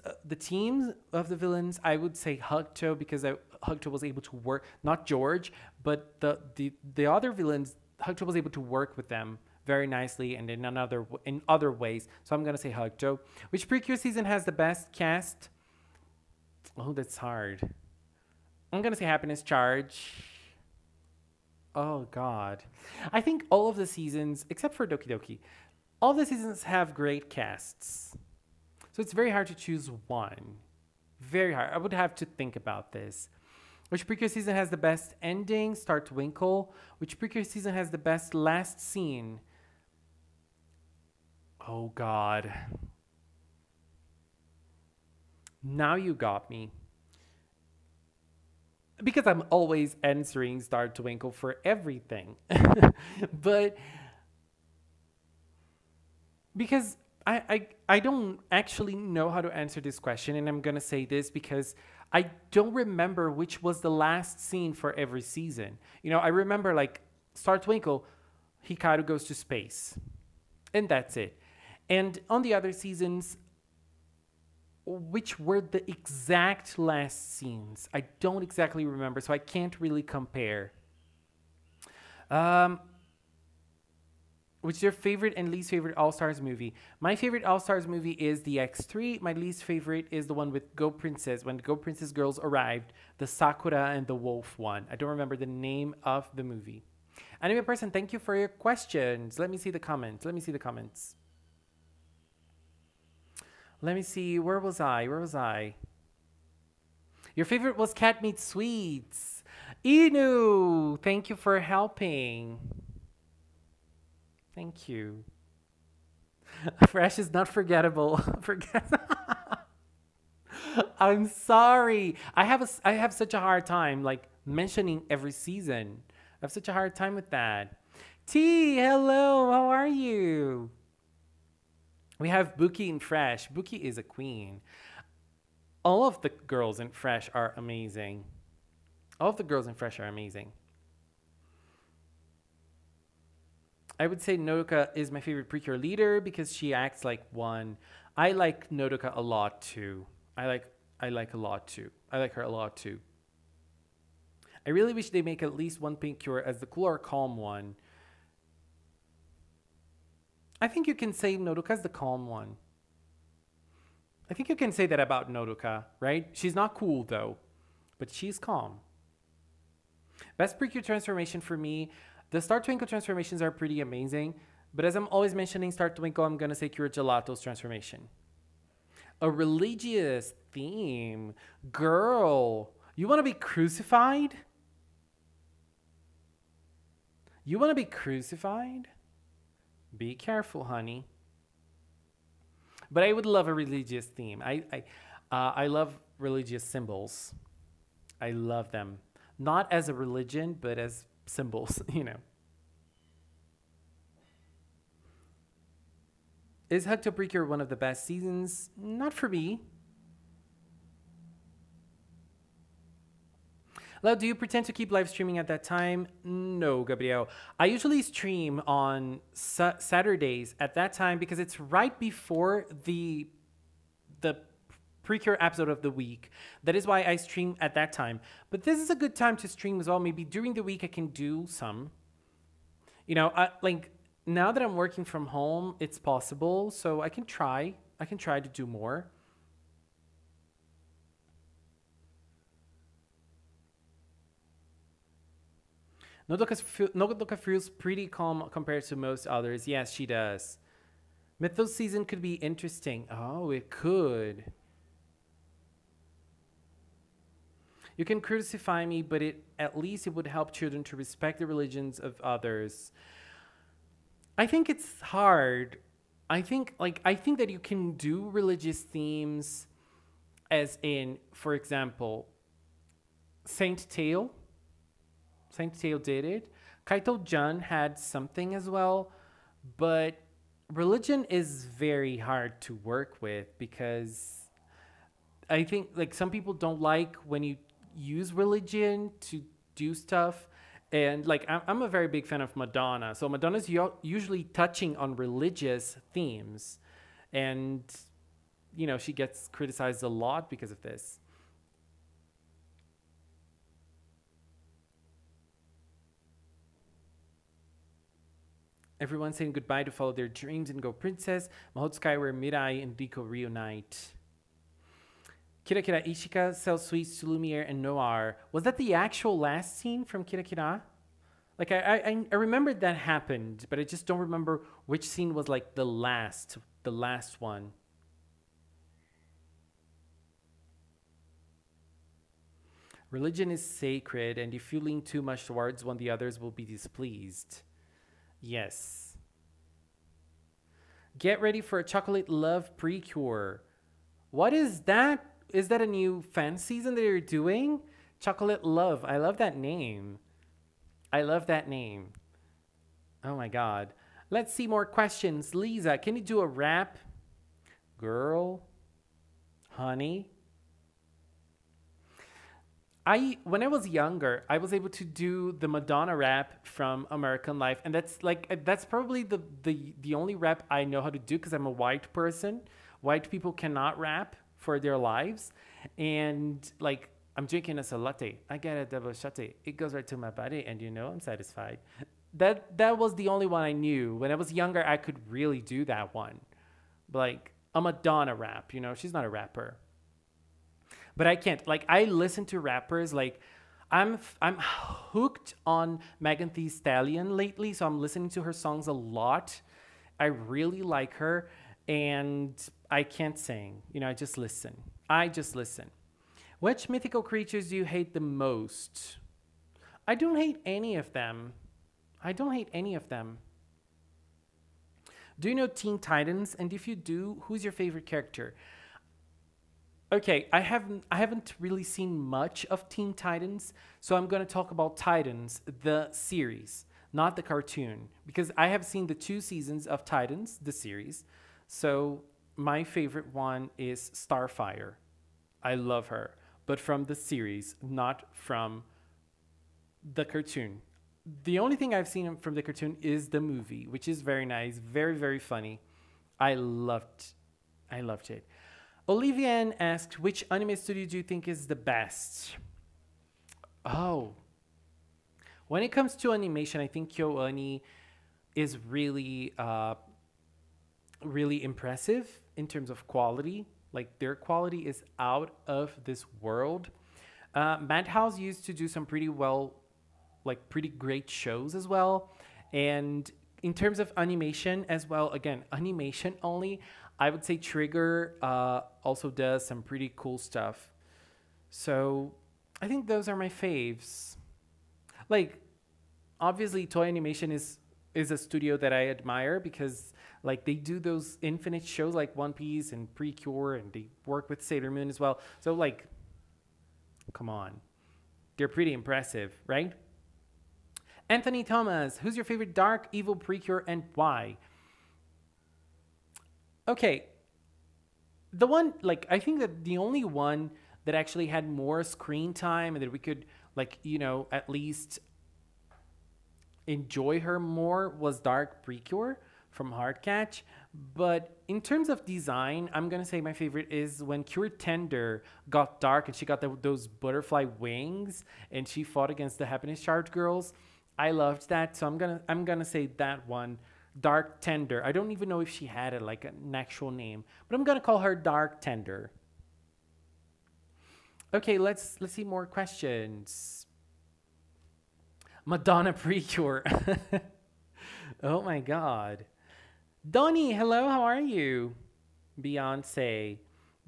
of the villains, I would say Hugto, because Hugto was able to work, not George, but the other villains, Hugto was able to work with them very nicely and in other ways. So I'm gonna say Hugto. Which precure season has the best cast? Oh, that's hard. I'm gonna say Happiness Charge. Oh God, I think all of the seasons except for Doki Doki. All the seasons have great casts. So it's very hard to choose one. Very hard. I would have to think about this. Which precure season has the best ending? Start to Winkle. Which precure season has the best last scene? Oh God. Now you got me. Because I'm always answering Start to Winkle for everything. But because I don't actually know how to answer this question, and I'm going to say this because I don't remember which was the last scene for every season. You know, I remember like Start Twinkle, Hikaru goes to space, and that's it. And on the other seasons, which were the exact last scenes? I don't exactly remember, so I can't really compare. Which is your favorite and least favorite All-Stars movie? My favorite All-Stars movie is the X3. My least favorite is the one with Go Princess. When the Go Princess girls arrived, the Sakura and the Wolf one. I don't remember the name of the movie. Anime person, thank you for your questions. Let me see the comments. Let me see the comments. Let me see. Where was I? Where was I? Your favorite was Cat Meets Sweets. Inu, thank you for helping. Thank you. Fresh is not forgettable. I'm sorry. I have such a hard time like mentioning every season. I have such a hard time with that. T, hello, how are you? We have Buki and Fresh. Buki is a queen. All of the girls in Fresh are amazing. All of the girls in Fresh are amazing. I would say Nodoka is my favorite Precure leader because she acts like one. I like Nodoka a lot too. I like a lot too. I like her a lot too. I really wish they make at least one Precure as the cool or calm one. I think you can say Nodoka's the calm one. I think you can say that about Nodoka, right? She's not cool though, but she's calm. Best Precure transformation for me, the Star Twinkle transformations are pretty amazing, but as I'm always mentioning Star Twinkle, I'm gonna say Cure Gelato's transformation. A religious theme. Girl, you wanna be crucified? You wanna be crucified? Be careful, honey. But I would love a religious theme. I love religious symbols. I love them. Not as a religion, but as symbols, you know. Is Hug to Precure one of the best seasons? Not for me. Lau, do you pretend to keep live streaming at that time? No, Gabriel. I usually stream on Saturdays at that time because it's right before the Precure episode of the week. That is why I stream at that time. But this is a good time to stream as well. Maybe during the week I can do some. You know, like now that I'm working from home, it's possible. So I can try. I can try to do more. Nodoka feels pretty calm compared to most others. Yes, she does. Mythos season could be interesting. Oh, it could. You can crucify me, but at least it would help children to respect the religions of others. I think it's hard. I think that you can do religious themes as in, for example, Saint Tail. Saint Tail did it. Kaito Jun had something as well, but religion is very hard to work with because I think like some people don't like when you use religion to do stuff. And like I'm a very big fan of Madonna. So Madonna's usually touching on religious themes. And, you know, she gets criticized a lot because of this. Everyone saying goodbye to follow their dreams and go princess. Mahotsukai where Mirai and Riko reunite. Kira Kira Ishika sells sweets to Lumiere and Noir. Was that the actual last scene from Kira Kira? Like I remembered that happened, but I just don't remember which scene was like the last one. Religion is sacred, and if you lean too much towards one, the others will be displeased. Yes. Get ready for a chocolate love Precure. What is that? Is that a new fan season that you're doing? Chocolate Love. I love that name. I love that name. Oh my God. Let's see more questions. Lisa, can you do a rap? Girl. Honey. When I was younger, I was able to do the Madonna rap from American Life, and that's probably the only rap I know how to do because I'm a white person. White people cannot rap for their lives, and like I'm drinking a latte. I get a double shot. It goes right to my body, and you know I'm satisfied. That was the only one I knew. When I was younger, I could really do that one, like a Madonna rap. You know, she's not a rapper. But I can't. Like, I listen to rappers. Like, I'm hooked on Megan Thee Stallion lately, so I'm listening to her songs a lot. I really like her, and I can't sing. You know, I just listen. Which mythical creatures do you hate the most? I don't hate any of them. Do you know Teen Titans? And if you do, who's your favorite character? Okay, I haven't really seen much of Teen Titans, so I'm going to talk about Titans, the series. not the cartoon, because I have seen the 2 seasons of Titans, the series. So my favorite one is Starfire. I love her, but from the series, not from the cartoon. The only thing I've seen from the cartoon is the movie, which is very nice, very, very funny. I loved it. Olivian asked, which anime studio do you think is the best? Oh, when it comes to animation, I think KyoAni is really, really impressive in terms of quality. Like their quality is out of this world. Madhouse used to do some pretty pretty great shows as well. And in terms of animation as well, again, animation only, I would say Trigger also does some pretty cool stuff. So I think those are my faves. Like, obviously, Toei Animation is a studio that I admire because like they do those infinite shows like One Piece and Precure, and they work with Sailor Moon as well. So like, come on, they're pretty impressive, right? Anthony Thomas, who's your favorite dark, evil Precure and why? Okay, the one, like, I think that the only one that actually had more screen time and that we could, like, you know, at least enjoy her more was Dark Precure from Heartcatch. But in terms of design, I'm gonna say my favorite is when Cure Tender got dark and she got those butterfly wings and she fought against the Happiness Charge girls. I loved that, so I'm gonna say that one, Dark Tender. I don't even know if she had like an actual name, but I'm gonna call her Dark Tender. Okay, let's see more questions. Madonna Precure. Oh my God. Donnie, hello, how are you? Beyonce.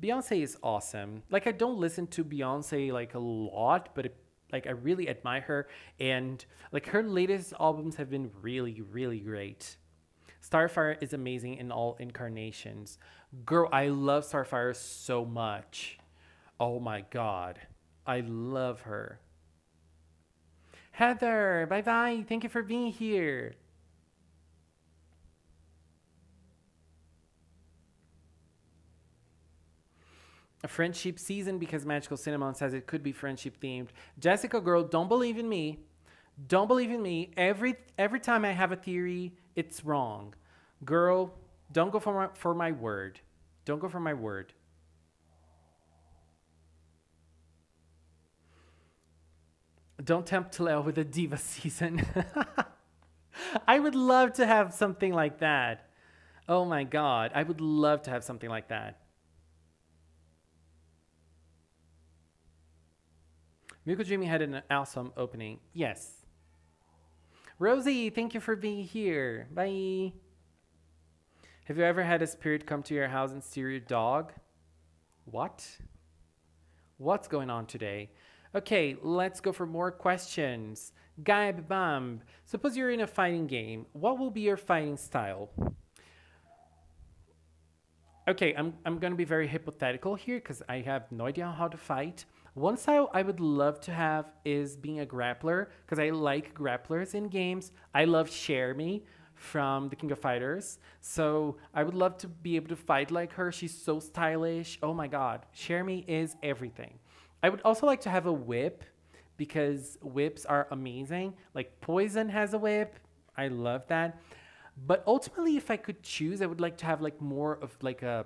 Beyonce is awesome. Like, I don't listen to Beyonce like a lot, but like I really admire her, and like her latest albums have been really, really great. Starfire is amazing in all incarnations. Girl, I love Starfire so much. Oh my God. I love her. Heather, bye-bye. Thank you for being here. A friendship season because Magical Cinnamon says it could be friendship themed. Jessica, girl, don't believe in me. Don't believe in me. Every time I have a theory, it's wrong. Girl, don't go for my word. Don't go for my word. Don't tempt Leo with a diva season. I would love to have something like that. Oh my God. I would love to have something like that. Miko Dreamy had an awesome opening. Yes. Rosie, thank you for being here. Bye. Have you ever had a spirit come to your house and steal your dog? What? What's going on today? Okay, let's go for more questions. Gaib Bamb, suppose you're in a fighting game. What will be your fighting style? Okay, I'm going to be very hypothetical here because I have no idea how to fight. One style I would love to have is being a grappler because I like grapplers in games. I love Shermie from The King of Fighters. So I would love to be able to fight like her. She's so stylish. Oh my God. Shermie is everything. I would also like to have a whip because whips are amazing. Like Poison has a whip. I love that. But ultimately, if I could choose, I would like to have like more of like a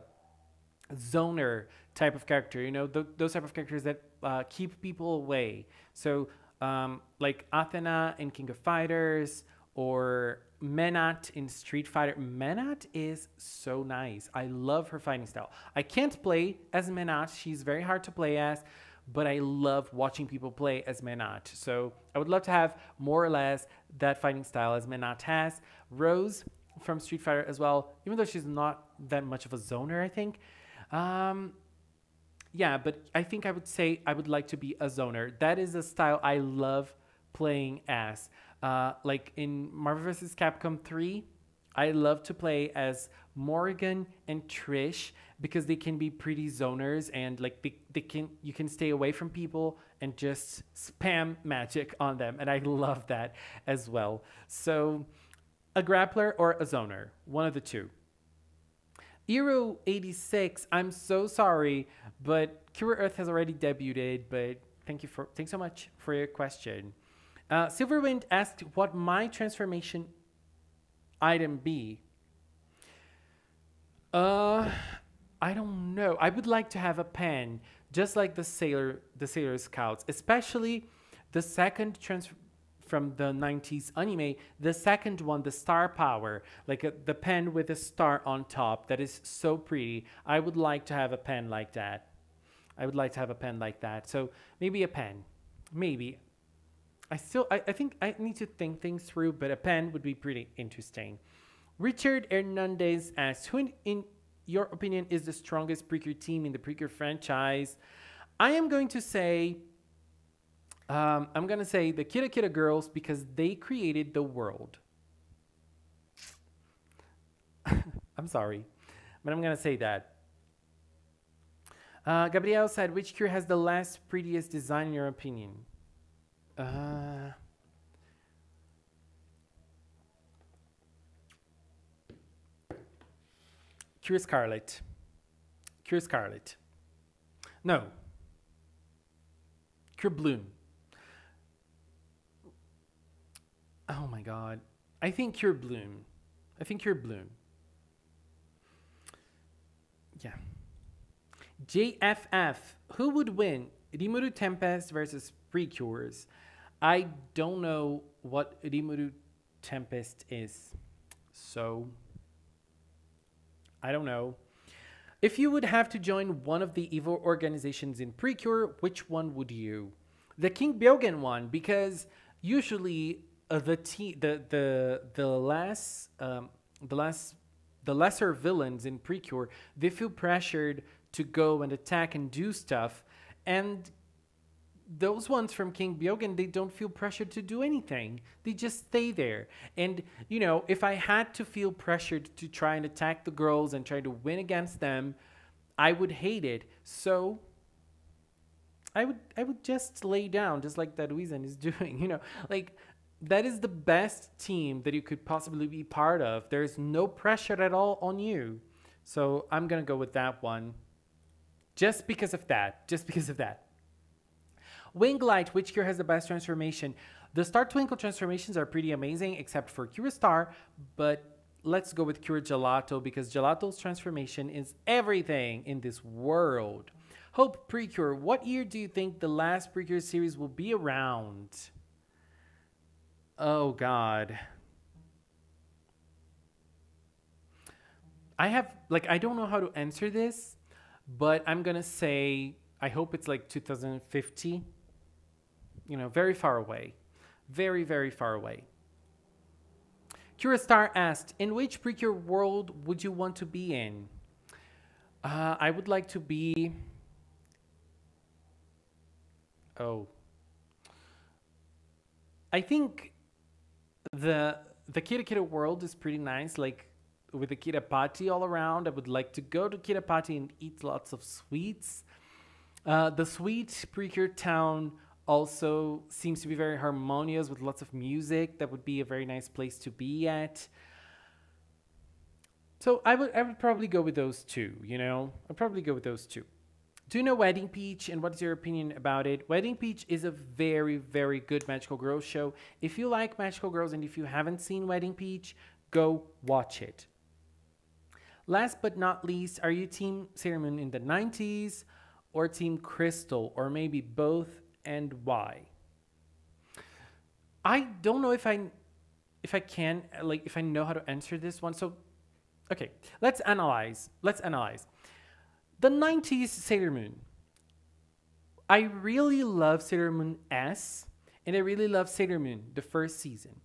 zoner type of character, you know, those type of characters that keep people away. So like Athena in King of Fighters or Menat in Street Fighter. Menat is so nice. I love her fighting style. I can't play as Menat. She's very hard to play as, but I love watching people play as Menat. So I would love to have more or less that fighting style as Menat has. Rose from Street Fighter as well, even though she's not that much of a zoner, I think. Yeah, but I think I would say I would like to be a zoner. That is a style I love playing as. Like in Marvel vs. Capcom 3, I love to play as Morgan and Trish because they can be pretty zoners and like you can stay away from people and just spam magic on them, and I love that as well. So a grappler or a zoner, one of the two. Eero86, I'm so sorry, but Cure Earth has already debuted, but thanks so much for your question. Silverwind asked what my transformation item be. I don't know. I would like to have a pen, just like the Sailor Scouts, especially the second from the 90s anime, the second one, the star power, like the pen with a star on top. That is so pretty. I would like to have a pen like that. I would like to have a pen like that. So maybe a pen. Maybe. I think I need to think things through, but a pen would be pretty interesting. Richard Hernandez asks, who in your opinion is the strongest Precure team in the Precure franchise? I am going to say the Kira Kira girls because they created the world. I'm sorry, but I'm going to say that. Gabriel said, which Cure has the last prettiest design in your opinion? Cure Scarlet. Cure Scarlet. No. Cure Bloom. Oh my god. I think Cure Bloom. I think Cure Bloom. Yeah. JFF. Who would win? Rimuru Tempest versus Precures. I don't know what Rimuru Tempest is. So, I don't know. If you would have to join one of the evil organizations in Precure, which one would you? The King Byogen one, because usually the lesser villains in Precure, they feel pressured to go and attack and do stuff, and those ones from King Byogen, they don't feel pressured to do anything. They just stay there. And, you know, if I had to feel pressured to try and attack the girls and try to win against them, I would hate it. So I would just lay down, just like that Weezan is doing. You know, like, that is the best team that you could possibly be part of. There's no pressure at all on you. So I'm going to go with that one. Just because of that. Just because of that. Winglight, which Cure has the best transformation? The Star Twinkle transformations are pretty amazing, except for Cure Star, but let's go with Cure Gelato, because Gelato's transformation is everything in this world. Hope Precure, what year do you think the last Precure series will be around? Oh, God. I don't know how to answer this, but I'm going to say, I hope it's like 2050. You know, very far away. Very, very far away. Curastar asked, in which Precure world would you want to be in? I would like to be... Oh. I think the Kira Kira world is pretty nice, like with the Kirapati all around. I would like to go to Kirapati and eat lots of sweets. The sweet Precure town also seems to be very harmonious with lots of music. That would be a very nice place to be at. So I would probably go with those two, you know? I'd probably go with those two. Do you know Wedding Peach, and what's your opinion about it? Wedding Peach is a very, very good Magical Girls show. If you like Magical Girls and if you haven't seen Wedding Peach, go watch it. Last but not least, are you Team Sailor Moon in the 90s or Team Crystal, or maybe both, and why? I don't know if I know how to answer this one. So, okay, let's analyze. The 90s Sailor Moon. I really love Sailor Moon S, and I really love Sailor Moon, the first season.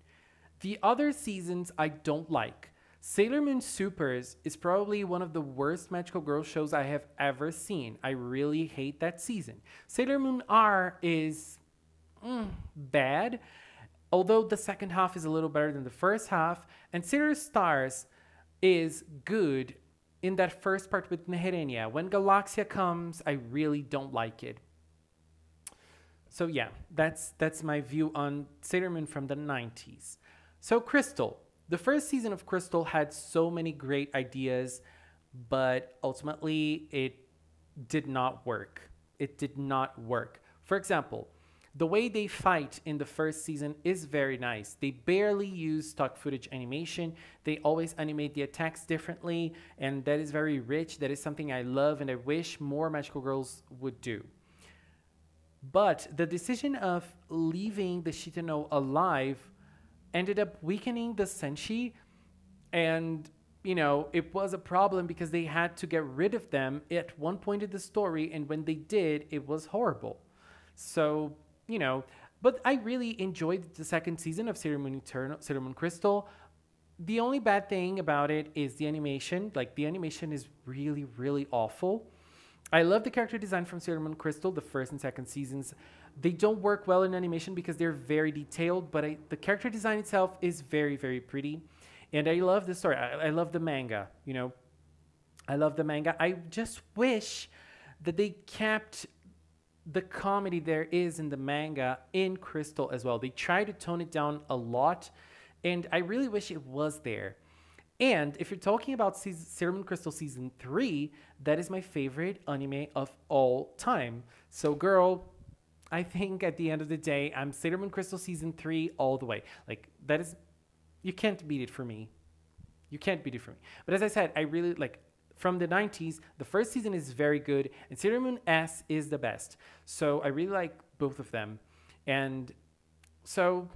The other seasons I don't like. Sailor Moon Supers is probably one of the worst Magical Girl shows I have ever seen. I really hate that season. Sailor Moon R is bad. although the second half is a little better than the first half, and Sailor Stars is good in that first part with Neherenia. When Galaxia comes, I really don't like it. So yeah, that's my view on Sailor Moon from the 90s. So Crystal. The first season of Crystal had so many great ideas, but ultimately it did not work. It did not work. For example, the way they fight in the first season is very nice. They barely use stock footage animation. They always animate the attacks differently, and that is very rich. That is something I love and I wish more Magical Girls would do. But the decision of leaving the Shitano alive ended up weakening the Senshi, and it was a problem because they had to get rid of them at one point in the story, and when they did, it was horrible. So, but I really enjoyed the second season of Sailor Moon Crystal. The only bad thing about it is the animation. Like, the animation is really, really awful. I love the character design from Sailor Moon Crystal, the first and second seasons. They don't work well in animation because they're very detailed, but the character design itself is very, very pretty. And I love the story. I love the manga, I love the manga. I just wish that they kept the comedy there is in the manga in Crystal as well. They try to tone it down a lot, and I really wish it was there. And if you're talking about Sailor Moon Crystal Season 3, that is my favorite anime of all time. So, girl, I think at the end of the day, I'm Sailor Moon Crystal Season 3 all the way. Like, that is... You can't beat it for me. You can't beat it for me. But as I said, I really like... From the 90s, the first season is very good, and Sailor Moon S is the best. So I really like both of them. And so,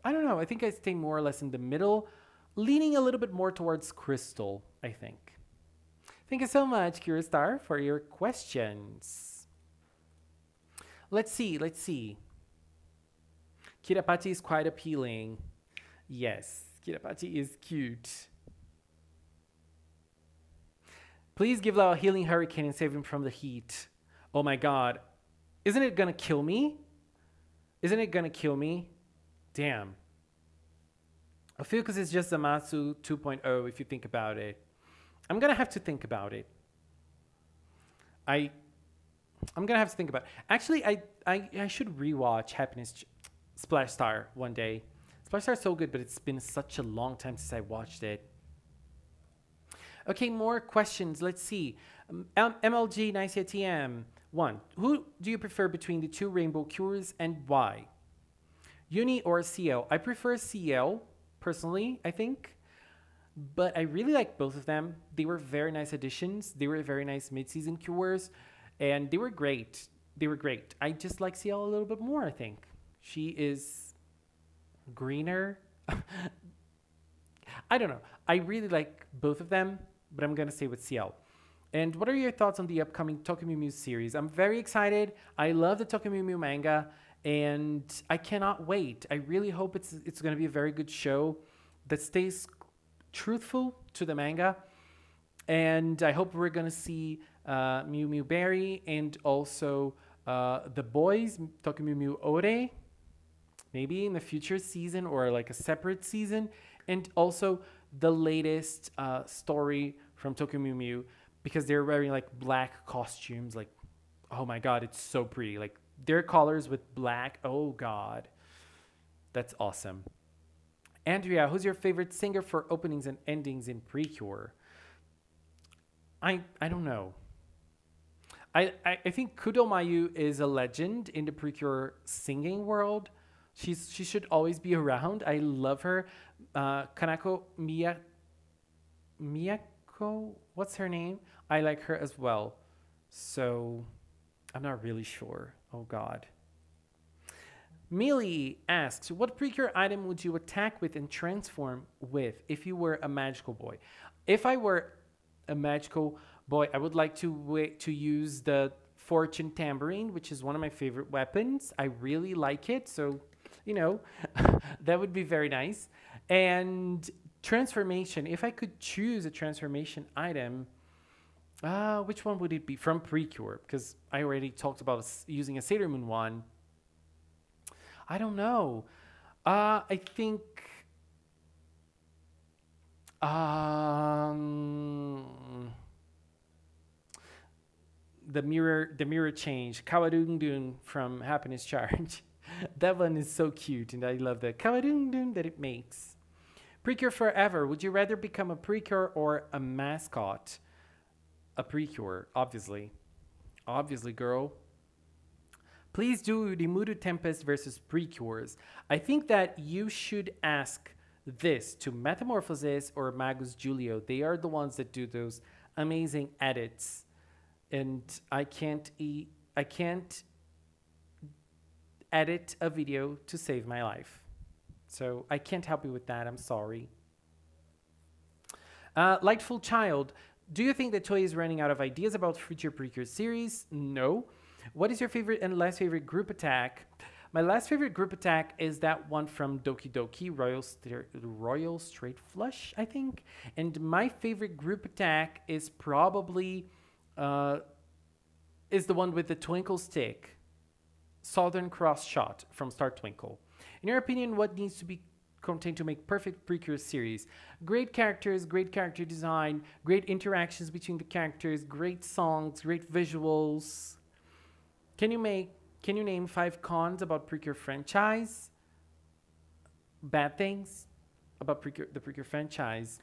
I don't know. I think I stay more or less in the middle, leaning a little bit more towards Crystal, I think. Thank you so much, Kiristar, for your questions. Let's see. Kirapati is quite appealing. Yes, Kirapati is cute. Please give Lau a healing hurricane and save him from the heat. Oh my god. Isn't it gonna kill me? Isn't it gonna kill me? Damn. I feel because it's just Zamasu 2.0 if you think about it. I'm gonna have to think about it. I'm gonna have to think about it. Actually, I should rewatch Splash Star one day. Splash Star is so good, but it's been such a long time since I watched it. Okay, more questions. Let's see. MLG 9CTM 1. Who do you prefer between the two Rainbow Cures and why? Uni or CL? I prefer CL, personally, I think. But I really like both of them. They were very nice additions. They were very nice mid-season cures. And they were great. They were great. I just like CL a little bit more, I think. She is greener. I don't know. I really like both of them, but I'm going to stay with CL. And what are your thoughts on the upcoming Tokyo Mew Mew series? I'm very excited. I love the Tokyo Mew Mew manga, and I cannot wait. I really hope it's going to be a very good show that stays truthful to the manga. And I hope we're going to see Mew Mew Berry and also the boys, Tokyo Mew Mew Ore, maybe in the future season or like a separate season. And also the latest story from Tokyo Mew Mew, because they're wearing like black costumes. Like, oh my god, it's so pretty. Like their colors with black. Oh god, that's awesome. Andrea, who's your favorite singer for openings and endings in Precure? I don't know. I think Kudo Mayu is a legend in the Precure singing world. She should always be around. I love her. Kanako Miyako, what's her name? I like her as well. So I'm not really sure. Oh god. Millie asks, what Precure item would you attack with and transform with if you were a magical boy? If I were a magical boy, I would like to use the Fortune Tambourine, which is one of my favorite weapons. I really like it. So, you know, that would be very nice. And transformation, if I could choose a transformation item, which one would it be from Precure? Because I already talked about using a Sailor Moon one. I don't know. I think um, the mirror change. Kawadung Dun from Happiness Charge. That one is so cute, and I love the Kawadung Dun that it makes. Precure forever. Would you rather become a precure or a mascot? A precure, obviously. Obviously, girl. Please do the Mudu Tempest versus precures. I think that you should ask this to Metamorphosis or Magus Julio. They are the ones that do those amazing edits. And I can't edit a video to save my life. So I can't help you with that. I'm sorry. Lightful Child. Do you think that Toei is running out of ideas about future Precure series? No. What is your favorite and last favorite group attack? My last favorite group attack is that one from Doki Doki, Royal Straight Flush, I think. And my favorite group attack is probably is the one with the twinkle stick. Southern Cross Shot from Star Twinkle. In your opinion, what needs to be contained to make perfect Precure series? Great characters, great character design, great interactions between the characters, great songs, great visuals. Can you name 5 cons about Precure franchise? Bad things about the Precure franchise.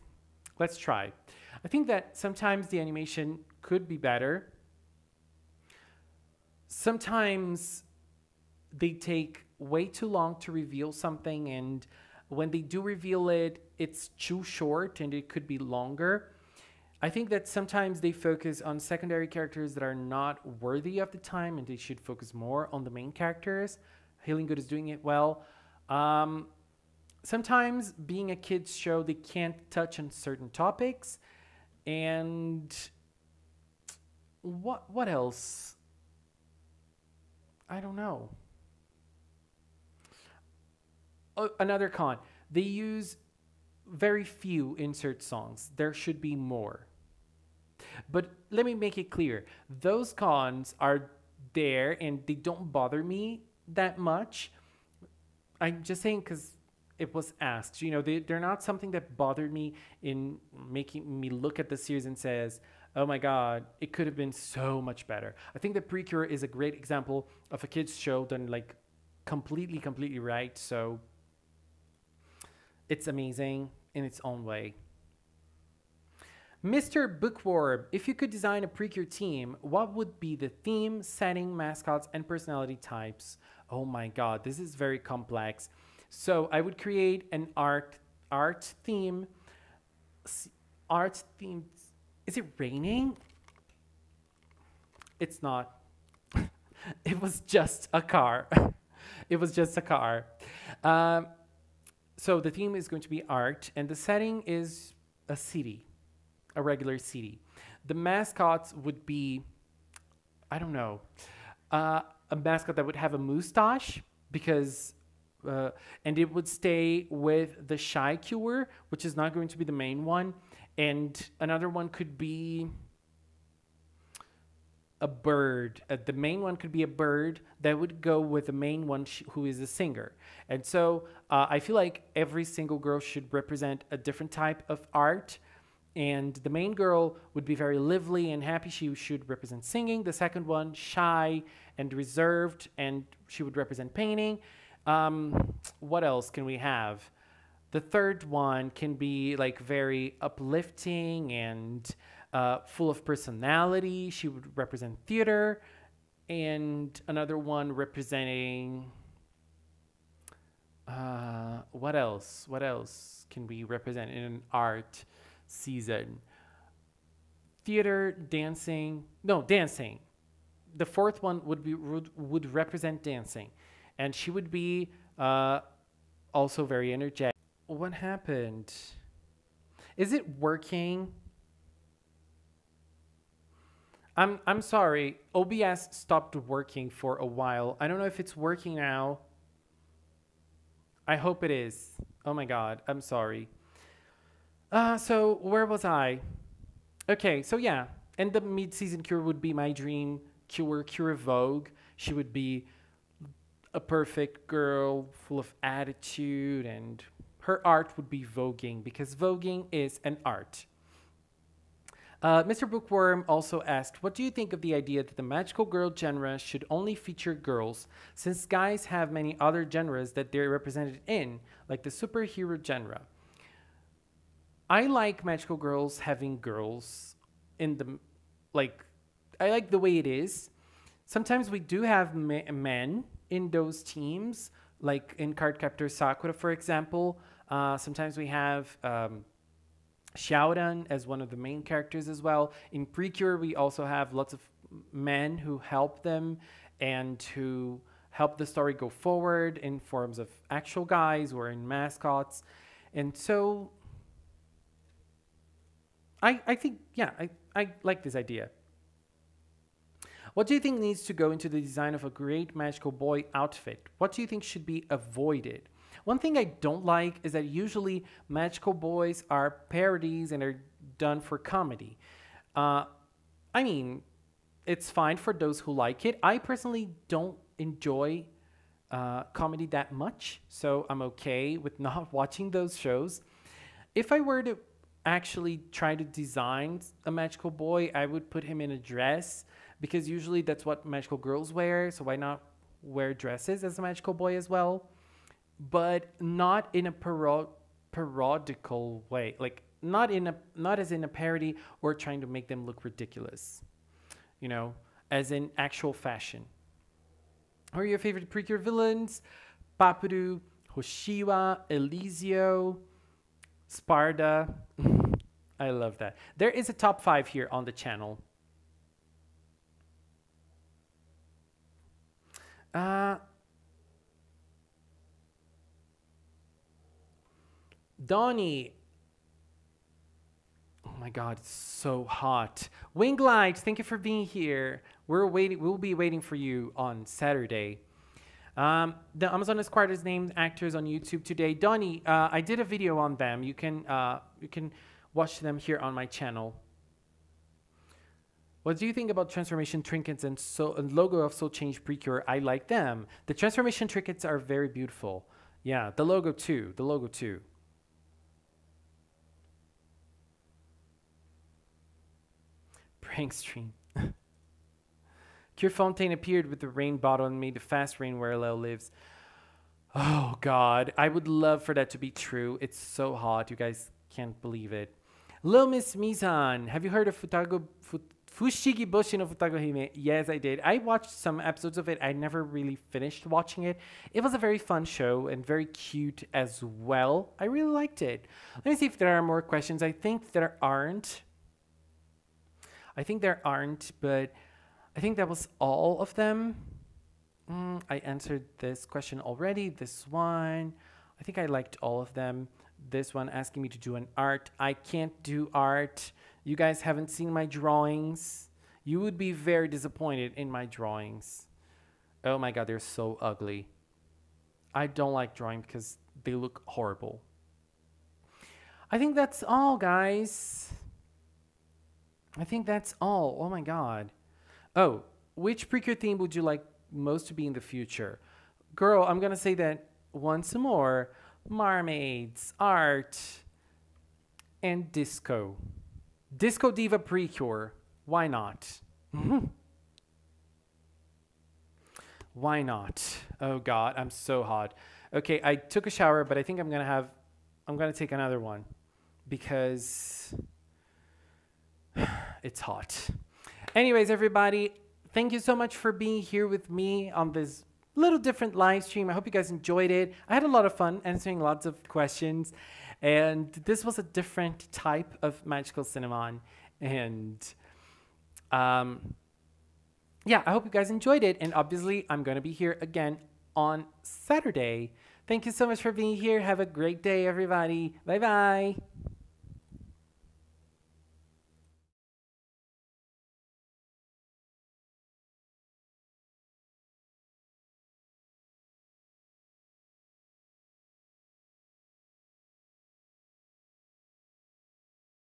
Let's try. I think that sometimes the animation could be better. Sometimes they take way too long to reveal something, and when they do reveal it, it's too short and it could be longer. I think that sometimes they focus on secondary characters that are not worthy of the time, and they should focus more on the main characters. Healing Good is doing it well. Sometimes being a kids show, they can't touch on certain topics. And what else? I don't know. Oh, another con. They use very few insert songs. There should be more. But let me make it clear. Those cons are there and they don't bother me that much. I'm just saying because it was asked. You know, they're not something that bothered me in making me look at the series and says, oh my God, it could have been so much better. I think that Precure is a great example of a kids show done like completely right. So it's amazing in its own way. Mr. Bookworm, if you could design a Precure team, what would be the theme, setting, mascots, and personality types? Oh my God, this is very complex. So I would create an art theme. Art theme. Is it raining? It's not. It was just a car. It was just a car. So the theme is going to be art, and the setting is a city, a regular city. The mascots would be, I don't know, a mascot that would have a moustache, because, and it would stay with the Shy Cure, which is not going to be the main one. And another one could be a bird. The main one could be a bird that would go with the main one who is a singer. And so I feel like every single girl should represent a different type of art. And the main girl would be very lively and happy. She should represent singing. The second one, shy and reserved, and she would represent painting. What else can we have? The third one can be like very uplifting and full of personality. She would represent theater. And another one representing, what else? What else can we represent in an art season? Theater, dancing. No, dancing. The fourth one would represent dancing. And she would be also very energetic. What happened? Is it working? I'm sorry. OBS stopped working for a while. I don't know if it's working now. I hope it is. Oh my God, I'm sorry. So where was I? Okay, so yeah. And the mid-season cure would be my dream cure, Cure Vogue. She would be a perfect girl full of attitude, and her art would be voguing because voguing is an art. Mr. Bookworm also asked, what do you think of the idea that the magical girl genre should only feature girls, since guys have many other genres that they're represented in, like the superhero genre? I like magical girls having girls in the, like, I like the way it is. Sometimes we do have men in those teams, like in Cardcaptor Sakura, for example. Sometimes we have Xiaoran as one of the main characters as well. In Precure, we also have lots of men who help them and who help the story go forward in forms of actual guys or in mascots. And so I think, yeah, I like this idea. What do you think needs to go into the design of a great magical boy outfit? What do you think should be avoided? One thing I don't like is that usually magical boys are parodies and are done for comedy. I mean, it's fine for those who like it. I personally don't enjoy comedy that much, so I'm okay with not watching those shows. If I were to actually try to design a magical boy, I would put him in a dress, because usually that's what magical girls wear, so why not wear dresses as a magical boy as well? But not in a parodical way, like not as in a parody or trying to make them look ridiculous, you know, as in actual fashion. Who are your favorite Precure villains? Papuru, Hoshiwa, Elisio, Sparda. I love that. There is a top 5 here on the channel. Donnie. Oh my God, it's so hot. Winglight, thank you for being here. We'll be waiting for you on Saturday. The Amazon Esquires named actors on YouTube today. Donnie, I did a video on them. You can watch them here on my channel. What do you think about transformation trinkets and logo of Soul Change Precure? I like them. The transformation trinkets are very beautiful. Yeah, the logo too. The logo too. Prank stream. Cure Fontaine appeared with the rain bottle and made the fast rain where Leo lives. Oh God, I would love for that to be true. It's so hot. You guys can't believe it. Lil Miss Mizan, have you heard of Fushigi Bushi no Futago Hime? Yes, I did. I watched some episodes of it. I never really finished watching it. It was a very fun show and very cute as well. I really liked it. Let me see if there are more questions. I think there aren't. But I think that was all of them. I answered this question already. This one, I think I liked all of them. This one asking me to do an art. I can't do art. You guys haven't seen my drawings. You would be very disappointed in my drawings. Oh my God, they're so ugly. I don't like drawing because they look horrible. I think that's all, guys. I think that's all. Oh my God. Oh, which Precure theme would you like most to be in the future? Girl, I'm going to say that once more. Mermaids, art, and disco. Disco Diva Precure. Why not? Why not? Oh God, I'm so hot. Okay, I took a shower, but I think I'm gonna take another one because it's hot. Anyways, everybody, thank you so much for being here with me on this little different live stream. I hope you guys enjoyed it. I had a lot of fun answering lots of questions, and this was a different type of magical cinnamon. And yeah, I hope you guys enjoyed it. And obviously, I'm going to be here again on Saturday. Thank you so much for being here. Have a great day, everybody. Bye-bye.